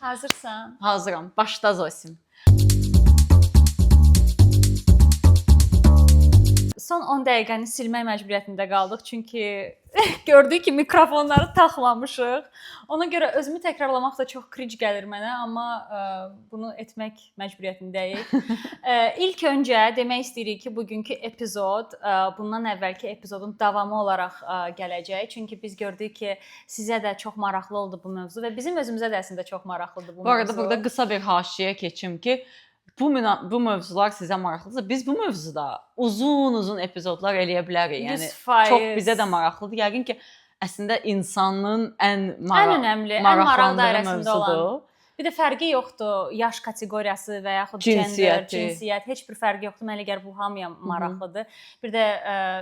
Hazırsan? Hazıram. Başda Zosim. Son 10 dəqiqəni silmək məcburiyyətində qaldıq. Çünki gördük ki, mikrofonları taxmamışıq. Ona görə özümü təkrarlamaq da çox cringe gəlir mənə, amma bunu etmək məcburiyyətindəyik. İlk öncə demək istəyirik ki, bugünkü epizod bundan əvvəlki epizodun davamı olaraq gələcək. Çünki biz gördük ki, sizə də çox maraqlı oldu bu mövzu və bizim özümüzə də əslində çox maraqlıdır bu mövzu. Bu arada burada qısa bir haşiyə keçim ki, bu mövzular sizə maraqlıdırsa, biz bu mövzuda uzun epizodlar eləyə bilərik. Yəni 100%. çox bizə də maraqlıdır. Yəqin ki, əslində insanın ən önəmli, ən maraq dairəsində mövzudur. olan. Bir də fərqi yoxdur, yaş kateqoriyası və yaxud Cinsiyyəti. gender, cinsiyyət, heç bir fərqi yoxdur. Mənə gəlir bu hamıya maraqlıdır. Bir də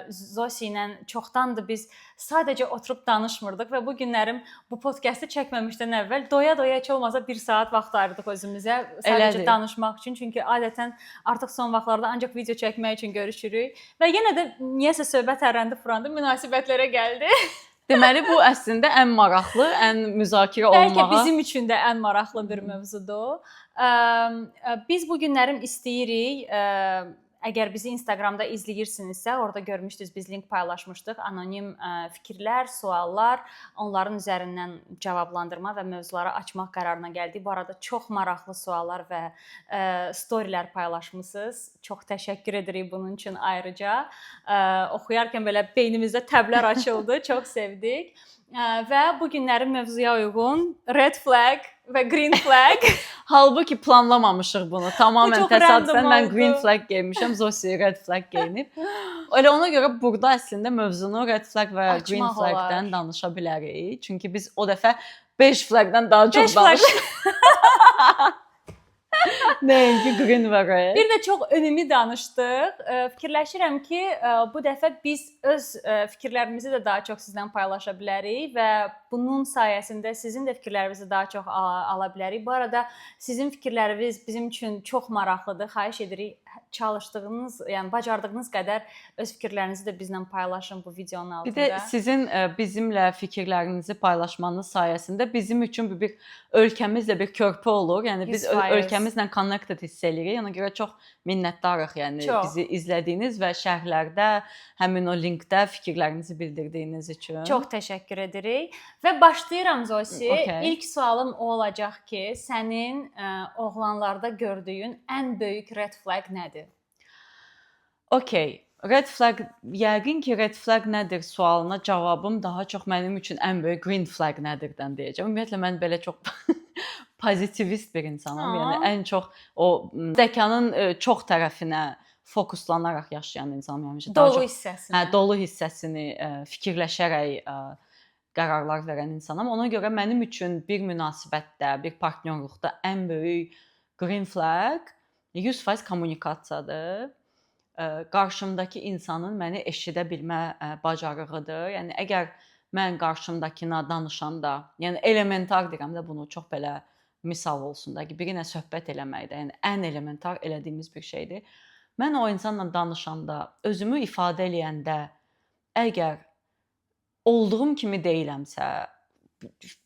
Zosi ilə çoxdandır biz sadəcə oturub danışmırdıq və bu günlərim bu podkastı çəkməmişdən əvvəl doya-doya heç olmasa 1 saat vaxt ayırdıq özümüzə sadəcə danışmaq üçün. Çünki adətən artıq son vaxtlarda ancaq video çəkmək üçün görüşürük və yenə də niyəsə söhbət hərrəndi fırlandı, münasibətlərə gəldi. Deməli bu əslində ən maraqlı, ən müzakirə olunmağa. Bəlkə bizim üçün də ən maraqlı bir mövzudur. Biz bu günlərim istəyirik, əgər bizi Instagramda izləyirsinizsə, orada görmüşdünüz, biz link paylaşmışdıq. Anonim fikirlər, suallar, onların üzərindən cavablandırma və mövzuları açmaq qərarına gəldik. Bu arada çox maraqlı suallar və storylər paylaşmısınız. Çox təşəkkür edirik bunun üçün ayrıca. Oxuyarkən belə beynimizdə təblər açıldı, çox sevdik. Və bu günlərin mövzuya uyğun red flag və green flag. Halbuki planlamamışıq bunu. Tamamilə təsadüfən mən green oldu. flag geymişəm, Zosi red flag geyinib. Elə ona görə burada əslində mövzunu red flag və Açmaq green flagdən olar. danışa bilərik. Çünki biz o dəfə 5 flagdan daha çox danışdıq. Nəinki green və red. Bir də çox ümumi danışdıq. Fikirləşirəm ki, bu dəfə biz öz fikirlərimizi də daha çox sizlə paylaşa bilərik və bunun sayəsində sizin də fikirlərinizi daha çox ala bilərik. Bu arada sizin fikirləriniz bizim üçün çox maraqlıdır. Xahiş edirik çalışdığınız, yəni bacardığınız qədər öz fikirlərinizi də bizlə paylaşın bu videonun altında. Bir də sizin bizimlə fikirlərinizi paylaşmanız sayəsində bizim üçün bir ölkəmizlə bir körpü olur. Yəni biz 100%. ölkəmizlə connected hiss eləyirik. Ona görə çox minnətdarıq. Yəni bizi izlədiyiniz və şərhlərdə, həmin o linkdə fikirlərinizi bildirdiyiniz üçün. Çox təşəkkür edirik. Və başlayıram Zosi. Okay. İlk sualım o olacaq ki, sənin oğlanlarda gördüyün ən böyük red flag nədir? Okay. Red flag, yəqin ki, red flag nədir sualına cavabım daha çox mənim üçün ən böyük green flag nədirdən deyəcəm. Ümumiyyətlə mən belə çox pozitivist bir insanam. Yəni ən çox o zəkanın çox tərəfinə fokuslanaraq yaşayan insanam. Yəni Dolu hissəsini. Hə, dolu hissəsini fikirləşərək qərarlar verən insanam. Ona görə mənim üçün bir münasibətdə, bir partnyorluqda ən böyük green flag 100% kommunikasiyadır. Qarşımdakı insanın məni eşidə bilmə bacarığıdır. Yəni əgər mən qarşımdakına danışanda, yəni elementar deyirəm də bunu, çox belə misal olsun da ki, birinə söhbət eləməkdə, yəni ən elementar elədiyimiz bir şeydir. Mən o insanla danışanda, özümü ifadə eləyəndə əgər olduğum kimi deyiləmsə,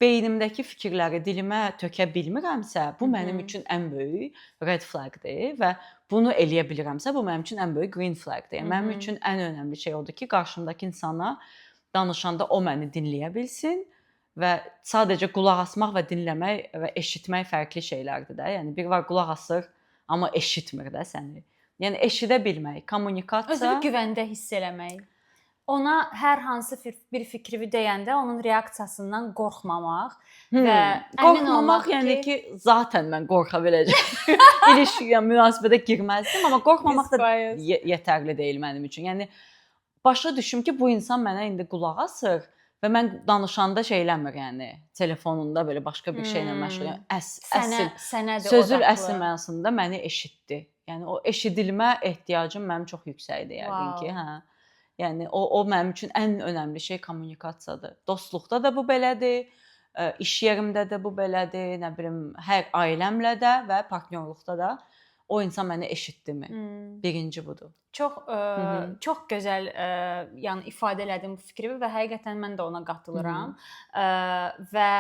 beynimdəki fikirləri dilimə tökə bilmirəmsə, bu mənim üçün ən böyük red flagdır və bunu eləyə bilirəmsə, bu mənim üçün ən böyük green flagdır. Yəni mənim üçün ən önəmli şey odur ki, qarşımdakı insana danışanda o məni dinləyə bilsin və sadəcə qulaq asmaq və dinləmək və eşitmək fərqli şeylərdir də. Yəni bir var qulaq asır, amma eşitmir də səni. Yəni eşidə bilmək, kommunikasiya, özünü güvəndə hiss eləmək. Ona hər hansı bir fikri deyəndə onun reaksiyasından qorxmamaq və əmin olmaq yəni ki, zaten mən qorxa biləcəm. İlişkiyə, münasibətə girməzdim, amma qorxmamaq da yetərli deyil mənim üçün. Yəni başa düşüm ki, bu insan mənə indi qulaq asır və mən danışanda şey eləmir, yəni telefonunda belə başqa bir şeylə məşğul. Sözün əsl mənasında məni eşitdi. Yəni o eşidilmə ehtiyacım mənim çox yüksəkdir yəqin ki, hə. Yəni o mənim üçün ən önəmli şey kommunikasiyadır. Dostluqda da bu belədir, iş yerimdə də bu belədir, nə bilim, hər ailəmlə də və partnyorluqda da o insan məni eşitdimi? Birinci budur. Çox gözəl yəni ifadə elədim bu fikri və həqiqətən mən də ona qatılıram. Və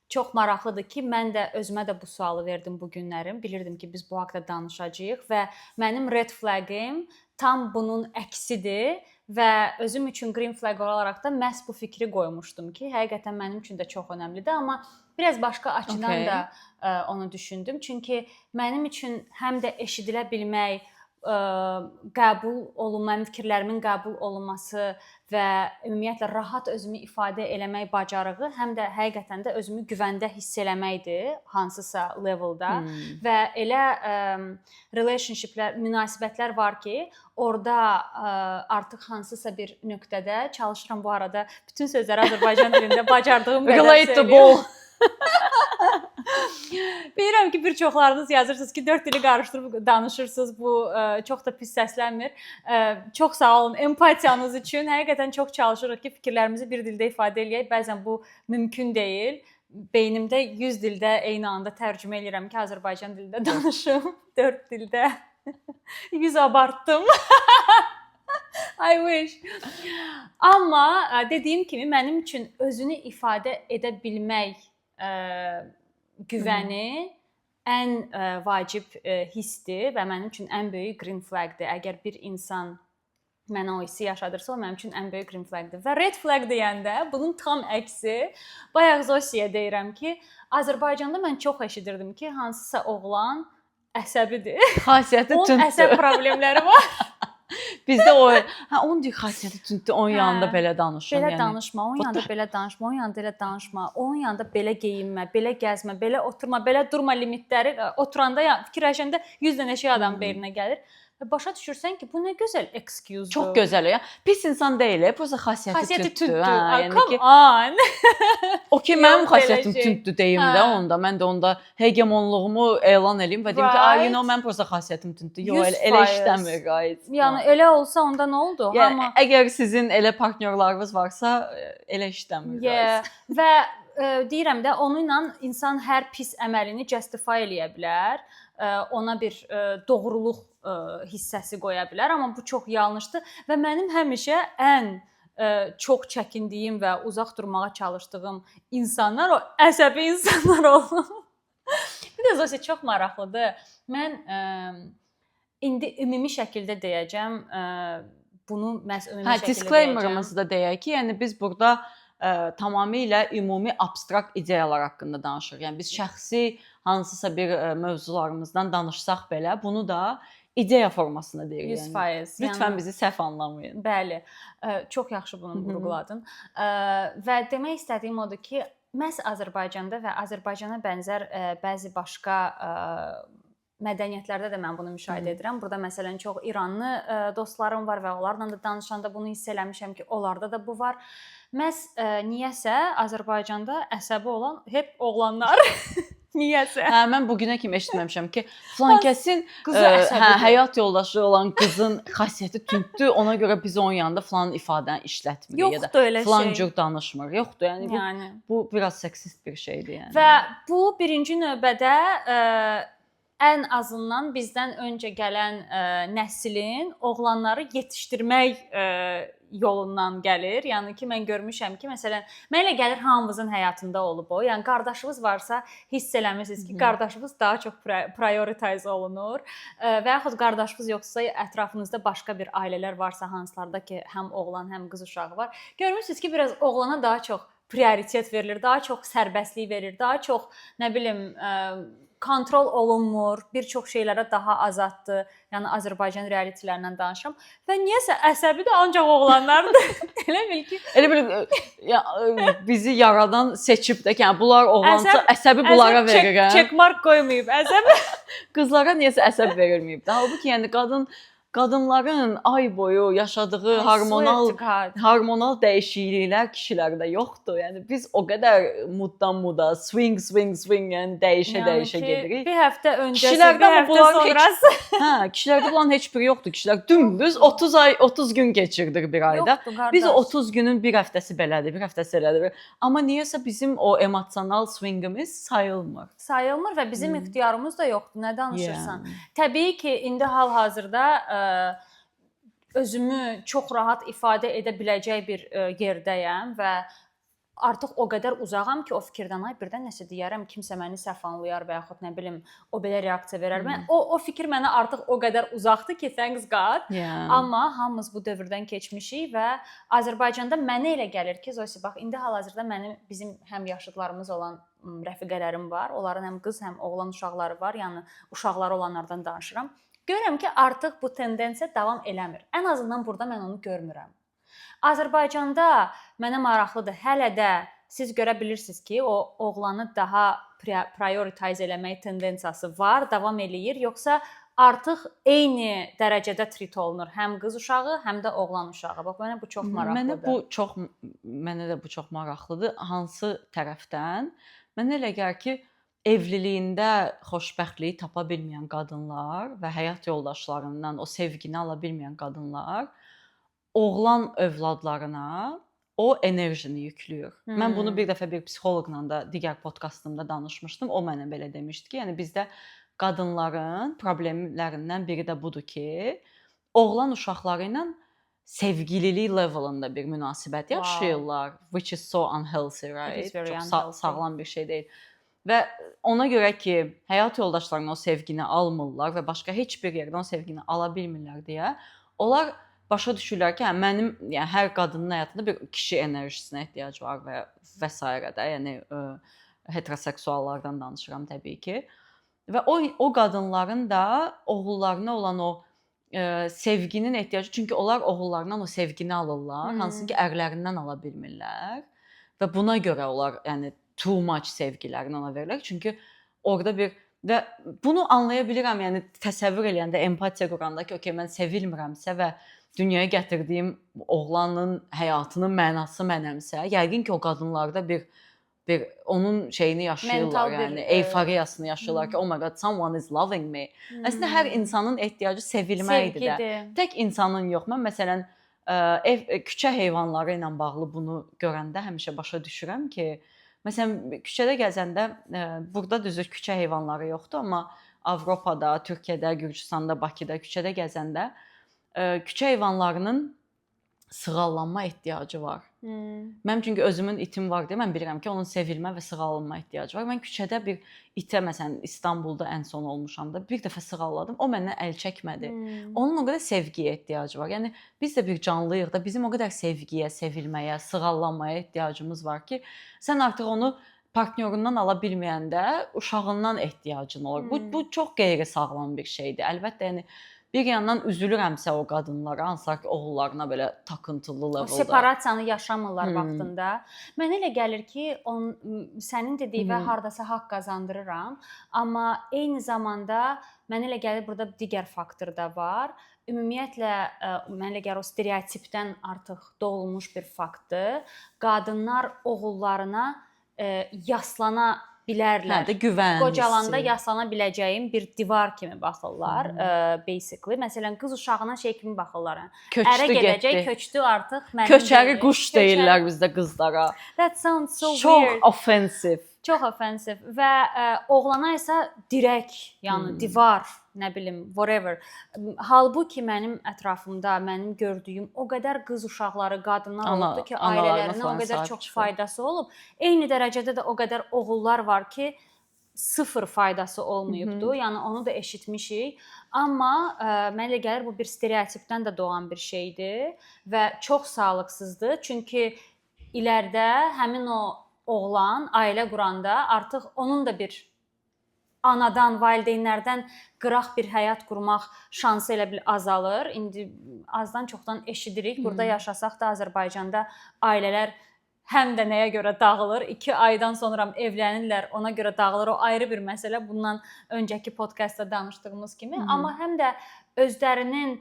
çox maraqlıdır ki, mən də özümə də bu sualı verdim bu günlərim. Bilirdim ki, biz bu haqqda danışacağıq və mənim red flaggim tam bunun əksidir və özüm üçün green flag olaraq da məhz bu fikri qoymuşdum ki, həqiqətən mənim üçün də çox əhəmilidir, amma biraz başqa açıdan da onu düşündüm. Çünki mənim üçün həm də eşidilə bilmək, qəbul olunma, fikirlərimin qəbul olunması və ümumiyyətlə rahat özümü ifadə eləmək bacarığı həm də həqiqətən də özümü güvəndə hiss eləməkdir hansısa leveldə və elə relationshiplər, münasibətlər var ki, orada artıq hansısa bir nöqtədə çalışıram bu arada bütün sözləri Azərbaycan dilində bacardığım qədər söyləyim. Bilirəm ki, bir çoxlarınız yazırsınız ki, 4 dili qarışdırıb danışırsınız. Bu çox da pis səslənmir. Çox sağ olun empatiyanız üçün. Həqiqətən çox çalışırıq ki, fikirlərimizi bir dildə ifadə eləyək. Bəzən bu mümkün deyil. Beynimdə 100 dildə eyni anda tərcümə edirəm ki, Azərbaycan dilində danışım. 4 dildə. 100 abartdım. I wish. Amma dediyim kimi mənim üçün özünü ifadə edə bilmək güvəni ən vacib hissdir və mənim üçün ən böyük green flagdır. Əgər bir insan mənə o hissi yaşadırsa, o mənim üçün ən böyük green flagdır. Və red flag deyəndə bunun tam əksi, bayaq Zosiyə deyirəm ki, Azərbaycanda mən çox eşidirdim ki, hansısa oğlan əsəbidir. Xasiyyəti tündür. Onun əsəb problemləri var. Bizdə o, onun deyir xasiyyəti tündür, onun yanında belə danışın. Belə danışma, onun yanında belə danışma, onun yanında elə danışma, onun yanında belə geyinmə, belə gəzmə, belə oturma, belə durma limitləri oturanda, fikirləşəndə 100 dənə şey adam beyninə gəlir. Və başa düşürsən ki, bu nə gözəl excuse-dur. Çox gözəl ya. Pis insan deyil, prosta xasiyyəti tündür. Come on. O ki, mənim xasiyyətim tündür deyim də onda. Mən də onda hegemonluğumu elan eləyim və deyim ki, mən prosta xasiyyətim tündür. Yox, elə işləmir, guys. Yəni elə olsa onda nə oldu? Yəni əgər sizin elə partnyorlarınız varsa, elə işləmir, guys. Və deyirəm də, onunla insan hər pis əməlini justify eləyə bilər. Ona bir doğruluq hissəsi qoya bilər, amma bu çox yanlışdır və mənim həmişə ən çox çəkindiyim və uzaq durmağa çalışdığım insanlar o əsəbi insanlar olur. Bir də Zosi çox maraqlıdır. Mən indi ümumi şəkildə deyəcəm, bunu məhz ümumi şəkildə deyəcəm. Disclaimer-ımızı da deyək ki, yəni biz burada tamamilə ümumi abstrakt ideyalar haqqında danışırıq. Yəni biz şəxsi hansısa bir mövzularımızdan danışsaq belə, bunu da ideya formasında deyirik. 100%. Lütfən bizi səhv anlamayın. Bəli. Çox yaxşı bunu vurğuladın. Və demək istədiyim odur ki, məhz Azərbaycanda və Azərbaycana bənzər bəzi başqa mədəniyyətlərdə də mən bunu müşahidə edirəm. Burada məsələn çox İranlı dostlarım var və onlarla da danışanda bunu hiss eləmişəm ki, onlarda da bu var. Məhz niyəsə Azərbaycanda əsəbi olan hep oğlanlar. Niyəsə. Mən bu günə kimi eşitməmişəm ki, filan kəsin həyat yoldaşı olan qızın xasiyyəti tündür, ona görə biz onun yanında filan ifadəni işlətmirik ya da filan cür danışmır. Yoxdur, yəni bu biraz seksist bir şeydir yəni. Və bu birinci növbədə ən azından bizdən öncə gələn nəslin oğlanları yetişdirmək yolundan gəlir. Yəni ki, mən görmüşəm ki, məsələn, mənə gəlir hamımızın həyatında olub o. Yəni qardaşınız varsa, hiss eləmirsiniz ki, qardaşınız daha çox prioritize olunur və yaxud qardaşınız yoxsa ətrafınızda başqa bir ailələr varsa, hansılarda ki, həm oğlan, həm qız uşağı var. Görmürsünüz ki, biraz oğlana daha çox prioritet verilir, daha çox sərbəstlik verilir, daha çox, nə bilim, kontrol olunmur, bir çox şeylərə daha azaddır. Yəni Azərbaycan realitilərindən danışıram. Və niyəsə əsəbi də ancaq oğlanlardır. Elə bil ki, elə bil bizi yaradan seçib də, yəni bunlar oğlansa əsəbi bunlara verirəm. Check mark qoymayıb əsəbi. Qızlara niyəsə əsəb verilməyib. Halbuki yəni qadınların ay boyu yaşadığı hormonal dəyişikliklər kişilərdə yoxdur. Yəni biz o qədər muddan muda, swing, yəni dəyişə gedirik. Bir həftə öncəsi, bir həftə sonrası. Kişilərdə bulan heç biri yoxdur. Kişilər dümdüz 30 gün keçirdir bir ayda. Biz 30 günün bir həftəsi belədir, bir həftəsi elədir. Amma niyəsə bizim o emosional swingimiz sayılmır. Sayılmır və bizim ixtiyarımız da yoxdur. Nə danışırsan? Təbii ki, indi hal-hazırda özümü çox rahat ifadə edə biləcək bir yerdəyəm və artıq o qədər uzağam ki, o fikirdən ay birdən nəsə deyərəm, kimsə məni səhv anlayar və yaxud nə bilim, o belə reaksiya verər. Mən o fikir mənə artıq o qədər uzaqdır ki, thanks God. Amma hamımız bu dövrdən keçmişik və Azərbaycanda mənə elə gəlir ki, Zosi bax, indi hal-hazırda bizim həm yaşıdlarımız olan rəfiqələrim var. Onların həm qız, həm oğlan uşaqları var. Yəni uşaqları olanlardan danışıram. Görürəm ki, artıq bu tendensiya davam eləmir. Ən azından burada mən onu görmürəm. Azərbaycanda mənə maraqlıdır. Hələ də siz görə bilirsiniz ki, o oğlanı daha prioritize eləmək tendensiyası var, davam eləyir, yoxsa artıq eyni dərəcədə treat olunur həm qız uşağı, həm də oğlan uşağı. Bax, mənə bu çox maraqlıdır. Mənə də bu çox maraqlıdır. Hansı tərəfdən? Mənə elə gəlir ki, evliliyində xoşbəxtliyi tapa bilməyən qadınlar və həyat yoldaşlarından o sevgini ala bilməyən qadınlar oğlan övladlarına o enerjini yükləyir. Mən bunu bir dəfə bir psixoloqla da digər podkastımda danışmışdım. O mənə belə demişdi ki, yəni bizdə qadınların problemlərindən biri də budur ki, oğlan uşaqları ilə sevgililik levelında bir münasibət yaşayırlar, which is so unhealthy, right? Çox sağlam bir şey deyil. Və ona görə ki, həyat yoldaşlarına o sevgini almırlar və başqa heç bir yerdən o sevgini ala bilmirlər deyə, onlar başa düşürlər ki, mənim, yəni hər qadının həyatında bir kişi enerjisinə ehtiyac var və s. də, yəni heteroseksuallardan danışıram təbii ki. Və o qadınların da oğullarına olan o sevginin ehtiyacı, çünki onlar oğullarından o sevgini alırlar, hansı ki ərlərindən ala bilmirlər və buna görə onlar, yəni too much sevgilərini ona verirlər. Çünki orada bir və bunu anlaya bilirəm, yəni təsəvvür eləyəndə, empatiya quranda ki, okey, mən sevilmirəmsə və dünyaya gətirdiyim oğlanın həyatının mənası mənəmsə, yəqin ki, o qadınlarda bir onun şeyini yaşayırlar, yəni eyforiyasını yaşayırlar ki, oh my god, someone is loving me. Əslində hər insanın ehtiyacı sevilməkdir də. Tək insanın yox. Mən məsələn küçə heyvanları ilə bağlı bunu görəndə həmişə başa düşürəm ki, məsələn küçədə gəzəndə burada düzdür küçə heyvanları yoxdur, amma Avropada, Türkiyədə, Gürcüstanda, Bakıda küçədə gəzəndə küçə heyvanlarının sığallanma ehtiyacı var. Mənim çünki özümün itim var deyə mən bilirəm ki, onun sevilmə və sığallanma ehtiyacı var. Mən küçədə bir itə, məsələn İstanbulda ən son olmuşam da bir dəfə sığalladım. O məndən əl çəkmədi. Onun o qədər sevgiyə ehtiyacı var. Yəni biz də bir canlıyıq da, bizim o qədər sevgiyə, sevilməyə, sığallanmaya ehtiyacımız var ki, sən artıq onu partnyorundan ala bilməyəndə uşağından ehtiyacın olur. Bu çox qeyri-sağlam bir şeydir. Əlbəttə, yəni bir yandan üzülürəmsə o qadınlara, hansılar ki, oğullarına belə takıntılı leveldə. O separasiyanı yaşamırlar vaxtında. Mənə elə gəlir ki, sənin dediyi və hardasa haqq qazandırıram, amma eyni zamanda mənə elə gəlir burada digər faktor da var. Ümumiyyətlə mənə elə gəlir o stereotipdən artıq doğulmuş bir faktdır. Qadınlar oğullarına yaslana bilərlər. Qocalanda yaslana biləcəyim bir divar kimi baxırlar, basically. Məsələn, qız uşağına şey kimi baxırlar. Ərə gedəcək, köçdü artıq. Köçəri quş deyirlər bizdə qızlara. That sounds so weird. Çox offensive. Çox offensive və oğlana isə dirək, yəni divar, nə bilim, whatever. Halbuki mənim ətrafımda, mənim gördüyüm o qədər qız uşaqları, qadınlar oldu ki, ailələrinə o qədər çox faydası olub. Eyni dərəcədə də o qədər oğullar var ki, sıfır faydası olmayıbdı. Yəni onu da eşitmişik. Amma mənə elə gəlir bu bir stereotipdən də doğan bir şeydir və çox sağlıqsızdır. Çünki ilərdə həmin o oğlan ailə quranda artıq onun da bir anadan, valideynlərdən qıraq bir həyat qurmaq şansı elə bil azalır. İndi azdan çoxdan eşidirik. Burada yaşasaq da Azərbaycanda ailələr həm də nəyə görə dağılır? 2 aydan sonra evlənirlər, ona görə dağılır. O ayrı bir məsələ. Bundan öncəki podkastda danışdığımız kimi. Amma həm də özlərinə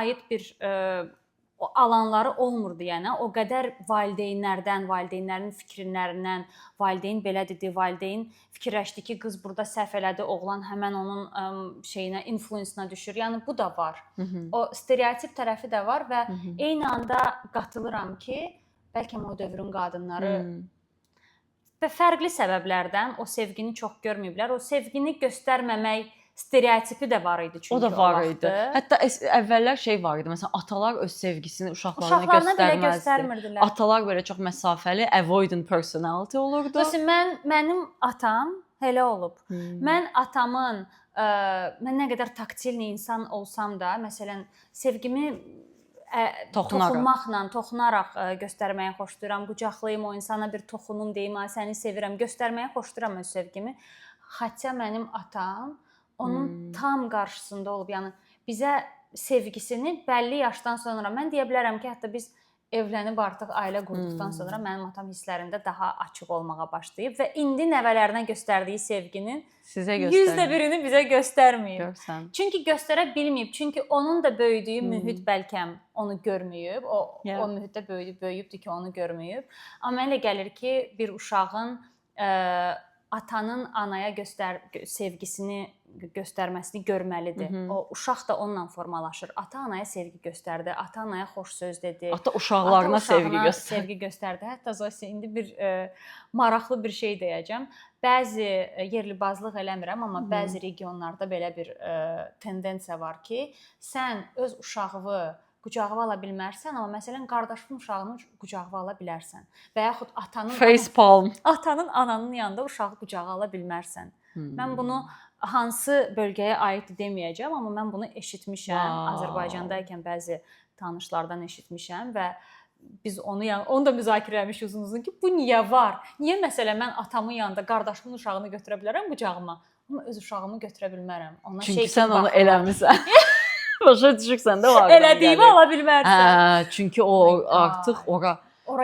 aid bir o alanları olmurdu, yəni o qədər valideynlərdən, valideynlərin fikirlərindən, valideyn belə dedi, valideyn fikirləşdi ki, qız burada səhv elədi, oğlan həmən onun şeyinə, influensına düşür. Yəni bu da var. O stereotip tərəfi də var və eyni anda qatılıram ki, bəlkə o dövrün qadınları və fərqli səbəblərdən o sevgini çox görməyiblər. O sevgini göstərməmək stereotipi də var idi çünki O da var idi. vaxtı. Hətta əvvəllər şey var idi. Məsələn, atalar öz sevgisini uşaqlarına Uşaqlarına belə göstərməzdi. göstərmirdilər. Atalar belə çox məsafəli, avoidant personality olurdu. Məsələn, mənim atam elə olub. Mən atamın mən nə qədər taktilni insan olsam da, məsələn, sevgimi toxunaraq göstərməyi xoşlayıram. Qucaqlayım o insana, bir toxunum deyim, səni sevirəm, göstərməyi xoşlayıram öz sevgimi. Xatça mənim atam onun tam qarşısında olub. Yəni bizə sevgisini bəlli yaşdan sonra mən deyə bilərəm ki, hətta biz evlənib artıq ailə qurduqdan sonra mənim atam hisslərində daha açıq olmağa başlayıb və indi nəvələrinə göstərdiyi sevginin sizə göstərmir. %1-ini bizə göstərməyib. Görsən. Çünki göstərə bilməyib. Çünki onun da böyüdüyü mühit bəlkə onu görməyib. O mühitdə böyüyübdü ki, onu görməyib. Amma mənə elə gəlir ki, bir uşağın atanın anaya sevgisini göstərməsini görməlidir. O uşaq da onunla formalaşır. Ata anaya sevgi göstərdi, ata anaya xoş söz dedi. Ata uşaqlarına sevgi göstərdi. Hətta Zosi indi bir maraqlı bir şey deyəcəm. Bəzi yerli-bazlıq eləmirəm, amma bəzi regionlarda belə bir tendensiya var ki, sən öz uşağını qucağına ala bilmərsən, amma məsələn qardaşının uşağını qucağına ala bilərsən. Və yaxud atanın ananın yanında uşağı qucağa ala bilmərsən. Mən bunu hansı bölgəyə aid deməyəcəm, amma mən bunu eşitmişəm. Azərbaycandaykən bəzi tanışlardan eşitmişəm və biz onu da müzakirə etmişik uzun-uzun ki, bu niyə var? Niyə məsələn mən atamın yanında qardaşımın uşağını götürə bilərəm qucağıma, amma öz uşağımı götürə bilmərəm. Ona çünki sən onu eləmisən. Başa düşürsən də var. Elədiyimi ala bilmərsən. Çünki o artıq ora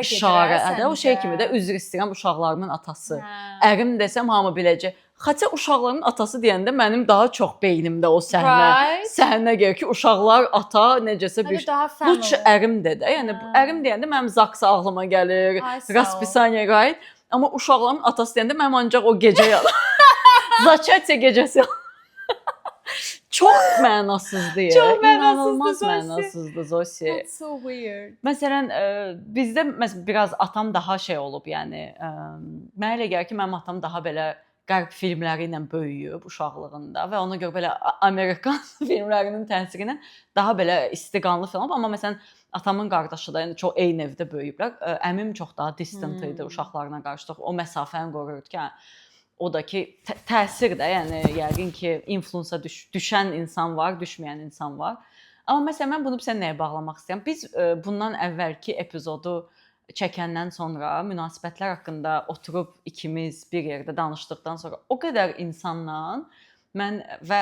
işarədir. O şey kimi də üzr istəyirəm uşaqlarımın atası. Ərim desəm hamı biləcək. Xaça uşaqlarımın atası deyəndə mənim daha çox beynimdə o səhnə gəlir ki, uşaqlar ata necəsə bir lütf ərim də. Yəni ərim deyəndə mənim Zaks ağlıma gəlir, Raspisaniya qayıt. Amma uşaqlarımın atası deyəndə mənim ancaq o gecə yalan. Začatiya gecəsi. Çox mənasızdır. İnanılmaz mənasızdır Zosi. That's so weird. Məsələn, bizdə biraz atam daha şey olub, yəni mənə elə gəlir ki, mənim atam daha belə qərb filmləri ilə böyüyüb uşaqlığında və ona görə belə Amerikan filmlərinin təsiri ilə daha belə istiqanlı falan. Amma məsələn, atamın qardaşı da yəni çox eyni evdə böyüyüblər. Əmim çox daha distant idi uşaqlarına qarşı. O məsafəni qoruyurdu ki, o da ki təsir də, yəni yəqin ki influensa düşən insan var, düşməyən insan var. Amma məsələn mən bunu bizə nəyə bağlamaq istəyirəm? Biz bundan əvvəlki epizodu çəkəndən sonra münasibətlər haqqında oturub ikimiz bir yerdə danışdıqdan sonra o qədər insanla mən və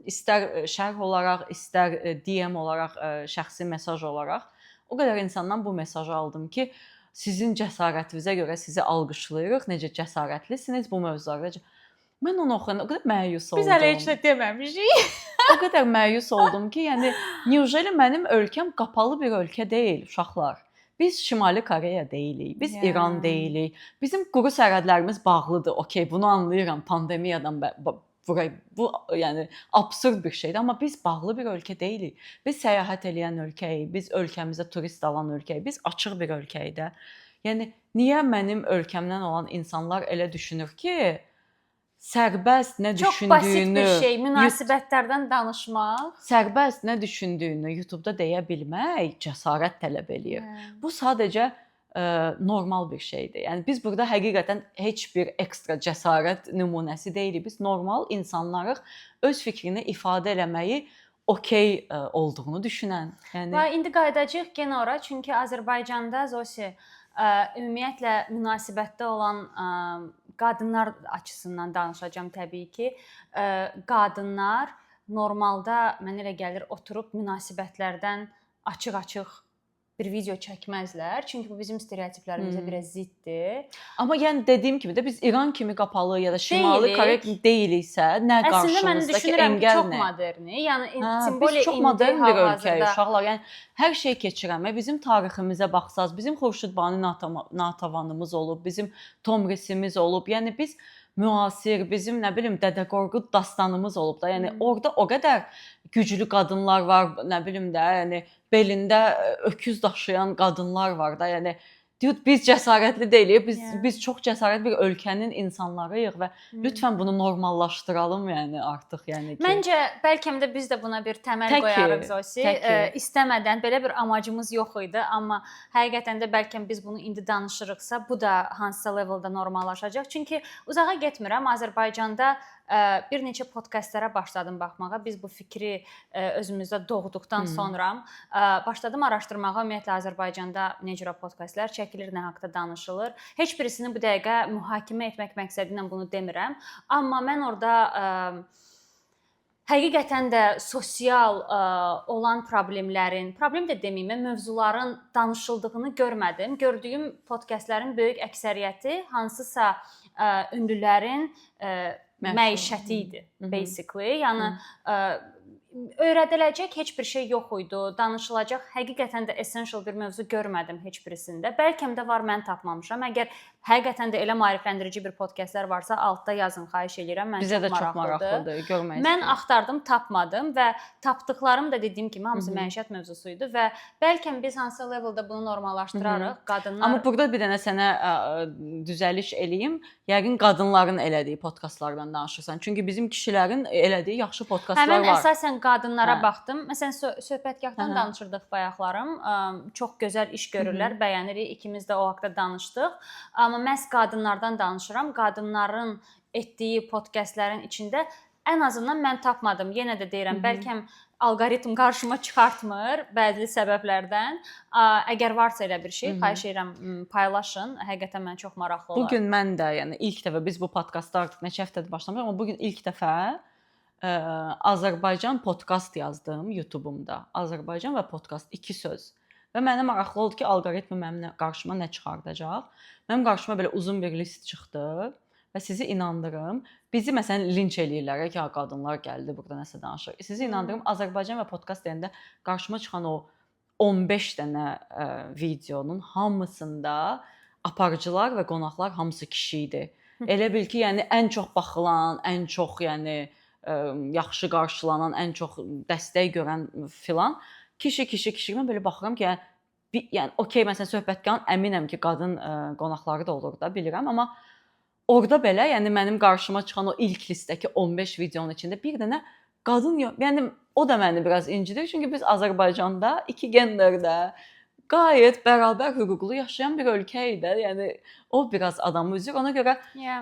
istər şərh olaraq, istər DM olaraq, şəxsi mesaj olaraq o qədər insandan bu mesajı aldım ki, sizin cəsarətinizə görə sizi alqışlayırıq. Necə cəsarətlisiniz bu mövzularda. Mən onu oxuyanda o qədər məyus oldum. Biz hələ heç nə deməmişik. O qədər məyus oldum ki, yəni Newjeli mənim ölkəm qapalı bir ölkə deyil, uşaqlar. Biz Şimali Koreya deyilik, biz İran deyilik. Bizim quru sərhədlərimiz bağlıdır. Okay, bunu anlayıram. Pandemiyadan bu yəni absurd bir şeydir, amma biz bağlı bir ölkə deyilik. Biz səyahət edən ölkəyik, biz ölkəmizə turist alan ölkəyik, biz açıq bir ölkəyik də. Yəni niyə mənim ölkəmdən olan insanlar elə düşünür ki, sərbəst nə düşündüyünü, çox basit bir şey, münasibətlərdən danışmaq, sərbəst nə düşündüyünü YouTube-da deyə bilmək cəsarət tələb eləyir. Bu sadəcə normal bir şeydir. Yəni biz burada həqiqətən heç bir ekstra cəsarət nümunəsi deyilik. Biz normal insanlarıq, öz fikrini ifadə eləməyi okey olduğunu düşünən. Yəni və indi qayıdacağıq yenə ora, çünki Azərbaycanda Zosi ümumiyyətlə münasibətdə olan qadınlar açısından danışacağam təbii ki. Qadınlar normalda mənə elə gəlir oturub münasibətlərdən açıq-açıq bir video çəkməzlər. Çünki bu bizim stereotiplərimizə biraz ziddir. Amma yəni dediyim kimi də biz İran kimi qapalı ya da Şimali Koreya kimi deyiliksə, nə qarşımızdakı engəl nə? Çox moderni. Yəni biz çox modern bir ölkəyik uşaqlar. Yəni hər şey keçirəm. Bizim tariximizə baxsaz, bizim Xurşud Banu Natavanımız olub, bizim Tomrisimiz olub. Yəni biz müasir, bizim nə bilim Dədə Qorqud dastanımız olub da. Yəni orada o qədər güclü qadınlar var, nə bilim də, yəni belində öküz daşıyan qadınlar var da. Yəni Dude, biz cəsarətli deyilik. Yeah. Biz çox cəsarətli bir ölkənin insanlarıyıq və lütfən bunu normallaşdıralım, yəni artıq, yəni ki. Məncə bəlkə də biz də buna bir təməl qoyarıq Zosi. İstəmədən belə bir amacımız yox idi, amma həqiqətən də bəlkə biz bunu indi danışırıqsa, bu da hansısa leveldə normallaşacaq. Çünki uzağa getmirəm. Azərbaycanda bir neçə podkastlara başladım baxmağa. Biz bu fikri özümüzdə doğduqdan sonra başladım araşdırmağa. Ümumiyyətlə Azərbaycanda nə cür podkastlar çəkilir, nə haqqda danışılır. Heç birisini bu dəqiqə mühakimə etmək məqsədi ilə bunu demirəm. Amma mən orada həqiqətən də sosial olan problem də deməyim, mövzuların danışıldığını görmədim. Gördüyüm podkastların böyük əksəriyyəti hansısa ünlülərin məişəti idi, basically. Yəni öyrədiləcək heç bir şey yox idi. Danışılacaq həqiqətən də essential bir mövzu görmədim heç birisində. Bəlkə də var, mən tapmamışam. Əgər həqiqətən də elə maarifləndirici bir podkastlar varsa, altda yazın, xahiş edirəm. Mən bizə də çox maraqlıdır görmək. Mən axtardım, tapmadım və tapdıqlarım da dediyim kimi hamısı məişət mövzusu idi və bəlkə biz hansı leveldə bunu normallaşdırarıq, qadınlar. Amma burada bir dənə sənə düzəliş eləyim. Yəqin qadınların elədiyi podkastlardan danışırsan. Çünki bizim kişilərin elədiyi yaxşı podkastlar var. Həmin əsasən qadınlara baxdım. Məsələn, söhbətgahdan danışırdıq bayaqlarım. Çox gözəl iş görürlər, bəyənirik. İkimiz də o haqqda danışdıq. Amma məhz qadınlardan danışıram. Qadınların etdiyi podkastların içində ən azından mən tapmadım. Yenə də deyirəm, bəlkə alqoritm qarşıma çıxartmır bəzi səbəblərdən. Əgər varsa elə bir şey, xahiş edirəm paylaşın. Həqiqətən mən çox maraqlı olar. Bu gün mən də, yəni ilk dəfə biz bu podkastda artıq neçə həftədir başlamışıq, amma bu gün ilk dəfə Azərbaycan podkast yazdım YouTube-umda. Azərbaycan və podkast 2 söz. Və mənə maraqlı oldu ki, alqoritm mənim qarşıma nə çıxardacaq. Mənim qarşıma belə uzun bir list çıxdı və sizi inandırım, bizi məsələn linç eləyirlər ki, qadınlar gəldi burada nəsə danışır. Sizi inandırım, Azərbaycan və podkast deyəndə qarşıma çıxan o 15 dənə videonun hamısında aparıcılar və qonaqlar hamısı kişi idi. Elə bil ki, yəni ən çox baxılan, ən çox yəni yaxşı qarşılanan, ən çox dəstək görən filan kişi. Mən belə baxıram ki, yəni okey, məsələn söhbətgahın əminəm ki, qadın qonaqları da olur da, bilirəm, amma orada belə, yəni mənim qarşıma çıxan o ilk listdəki 15 videonun içində bir dənə qadın yox. Yəni o da məni biraz incidir, çünki biz Azərbaycanda iki genderdə qayət bərabər hüquqlu yaşayan bir ölkəyik də. Yəni o biraz adamı üzür. Ona görə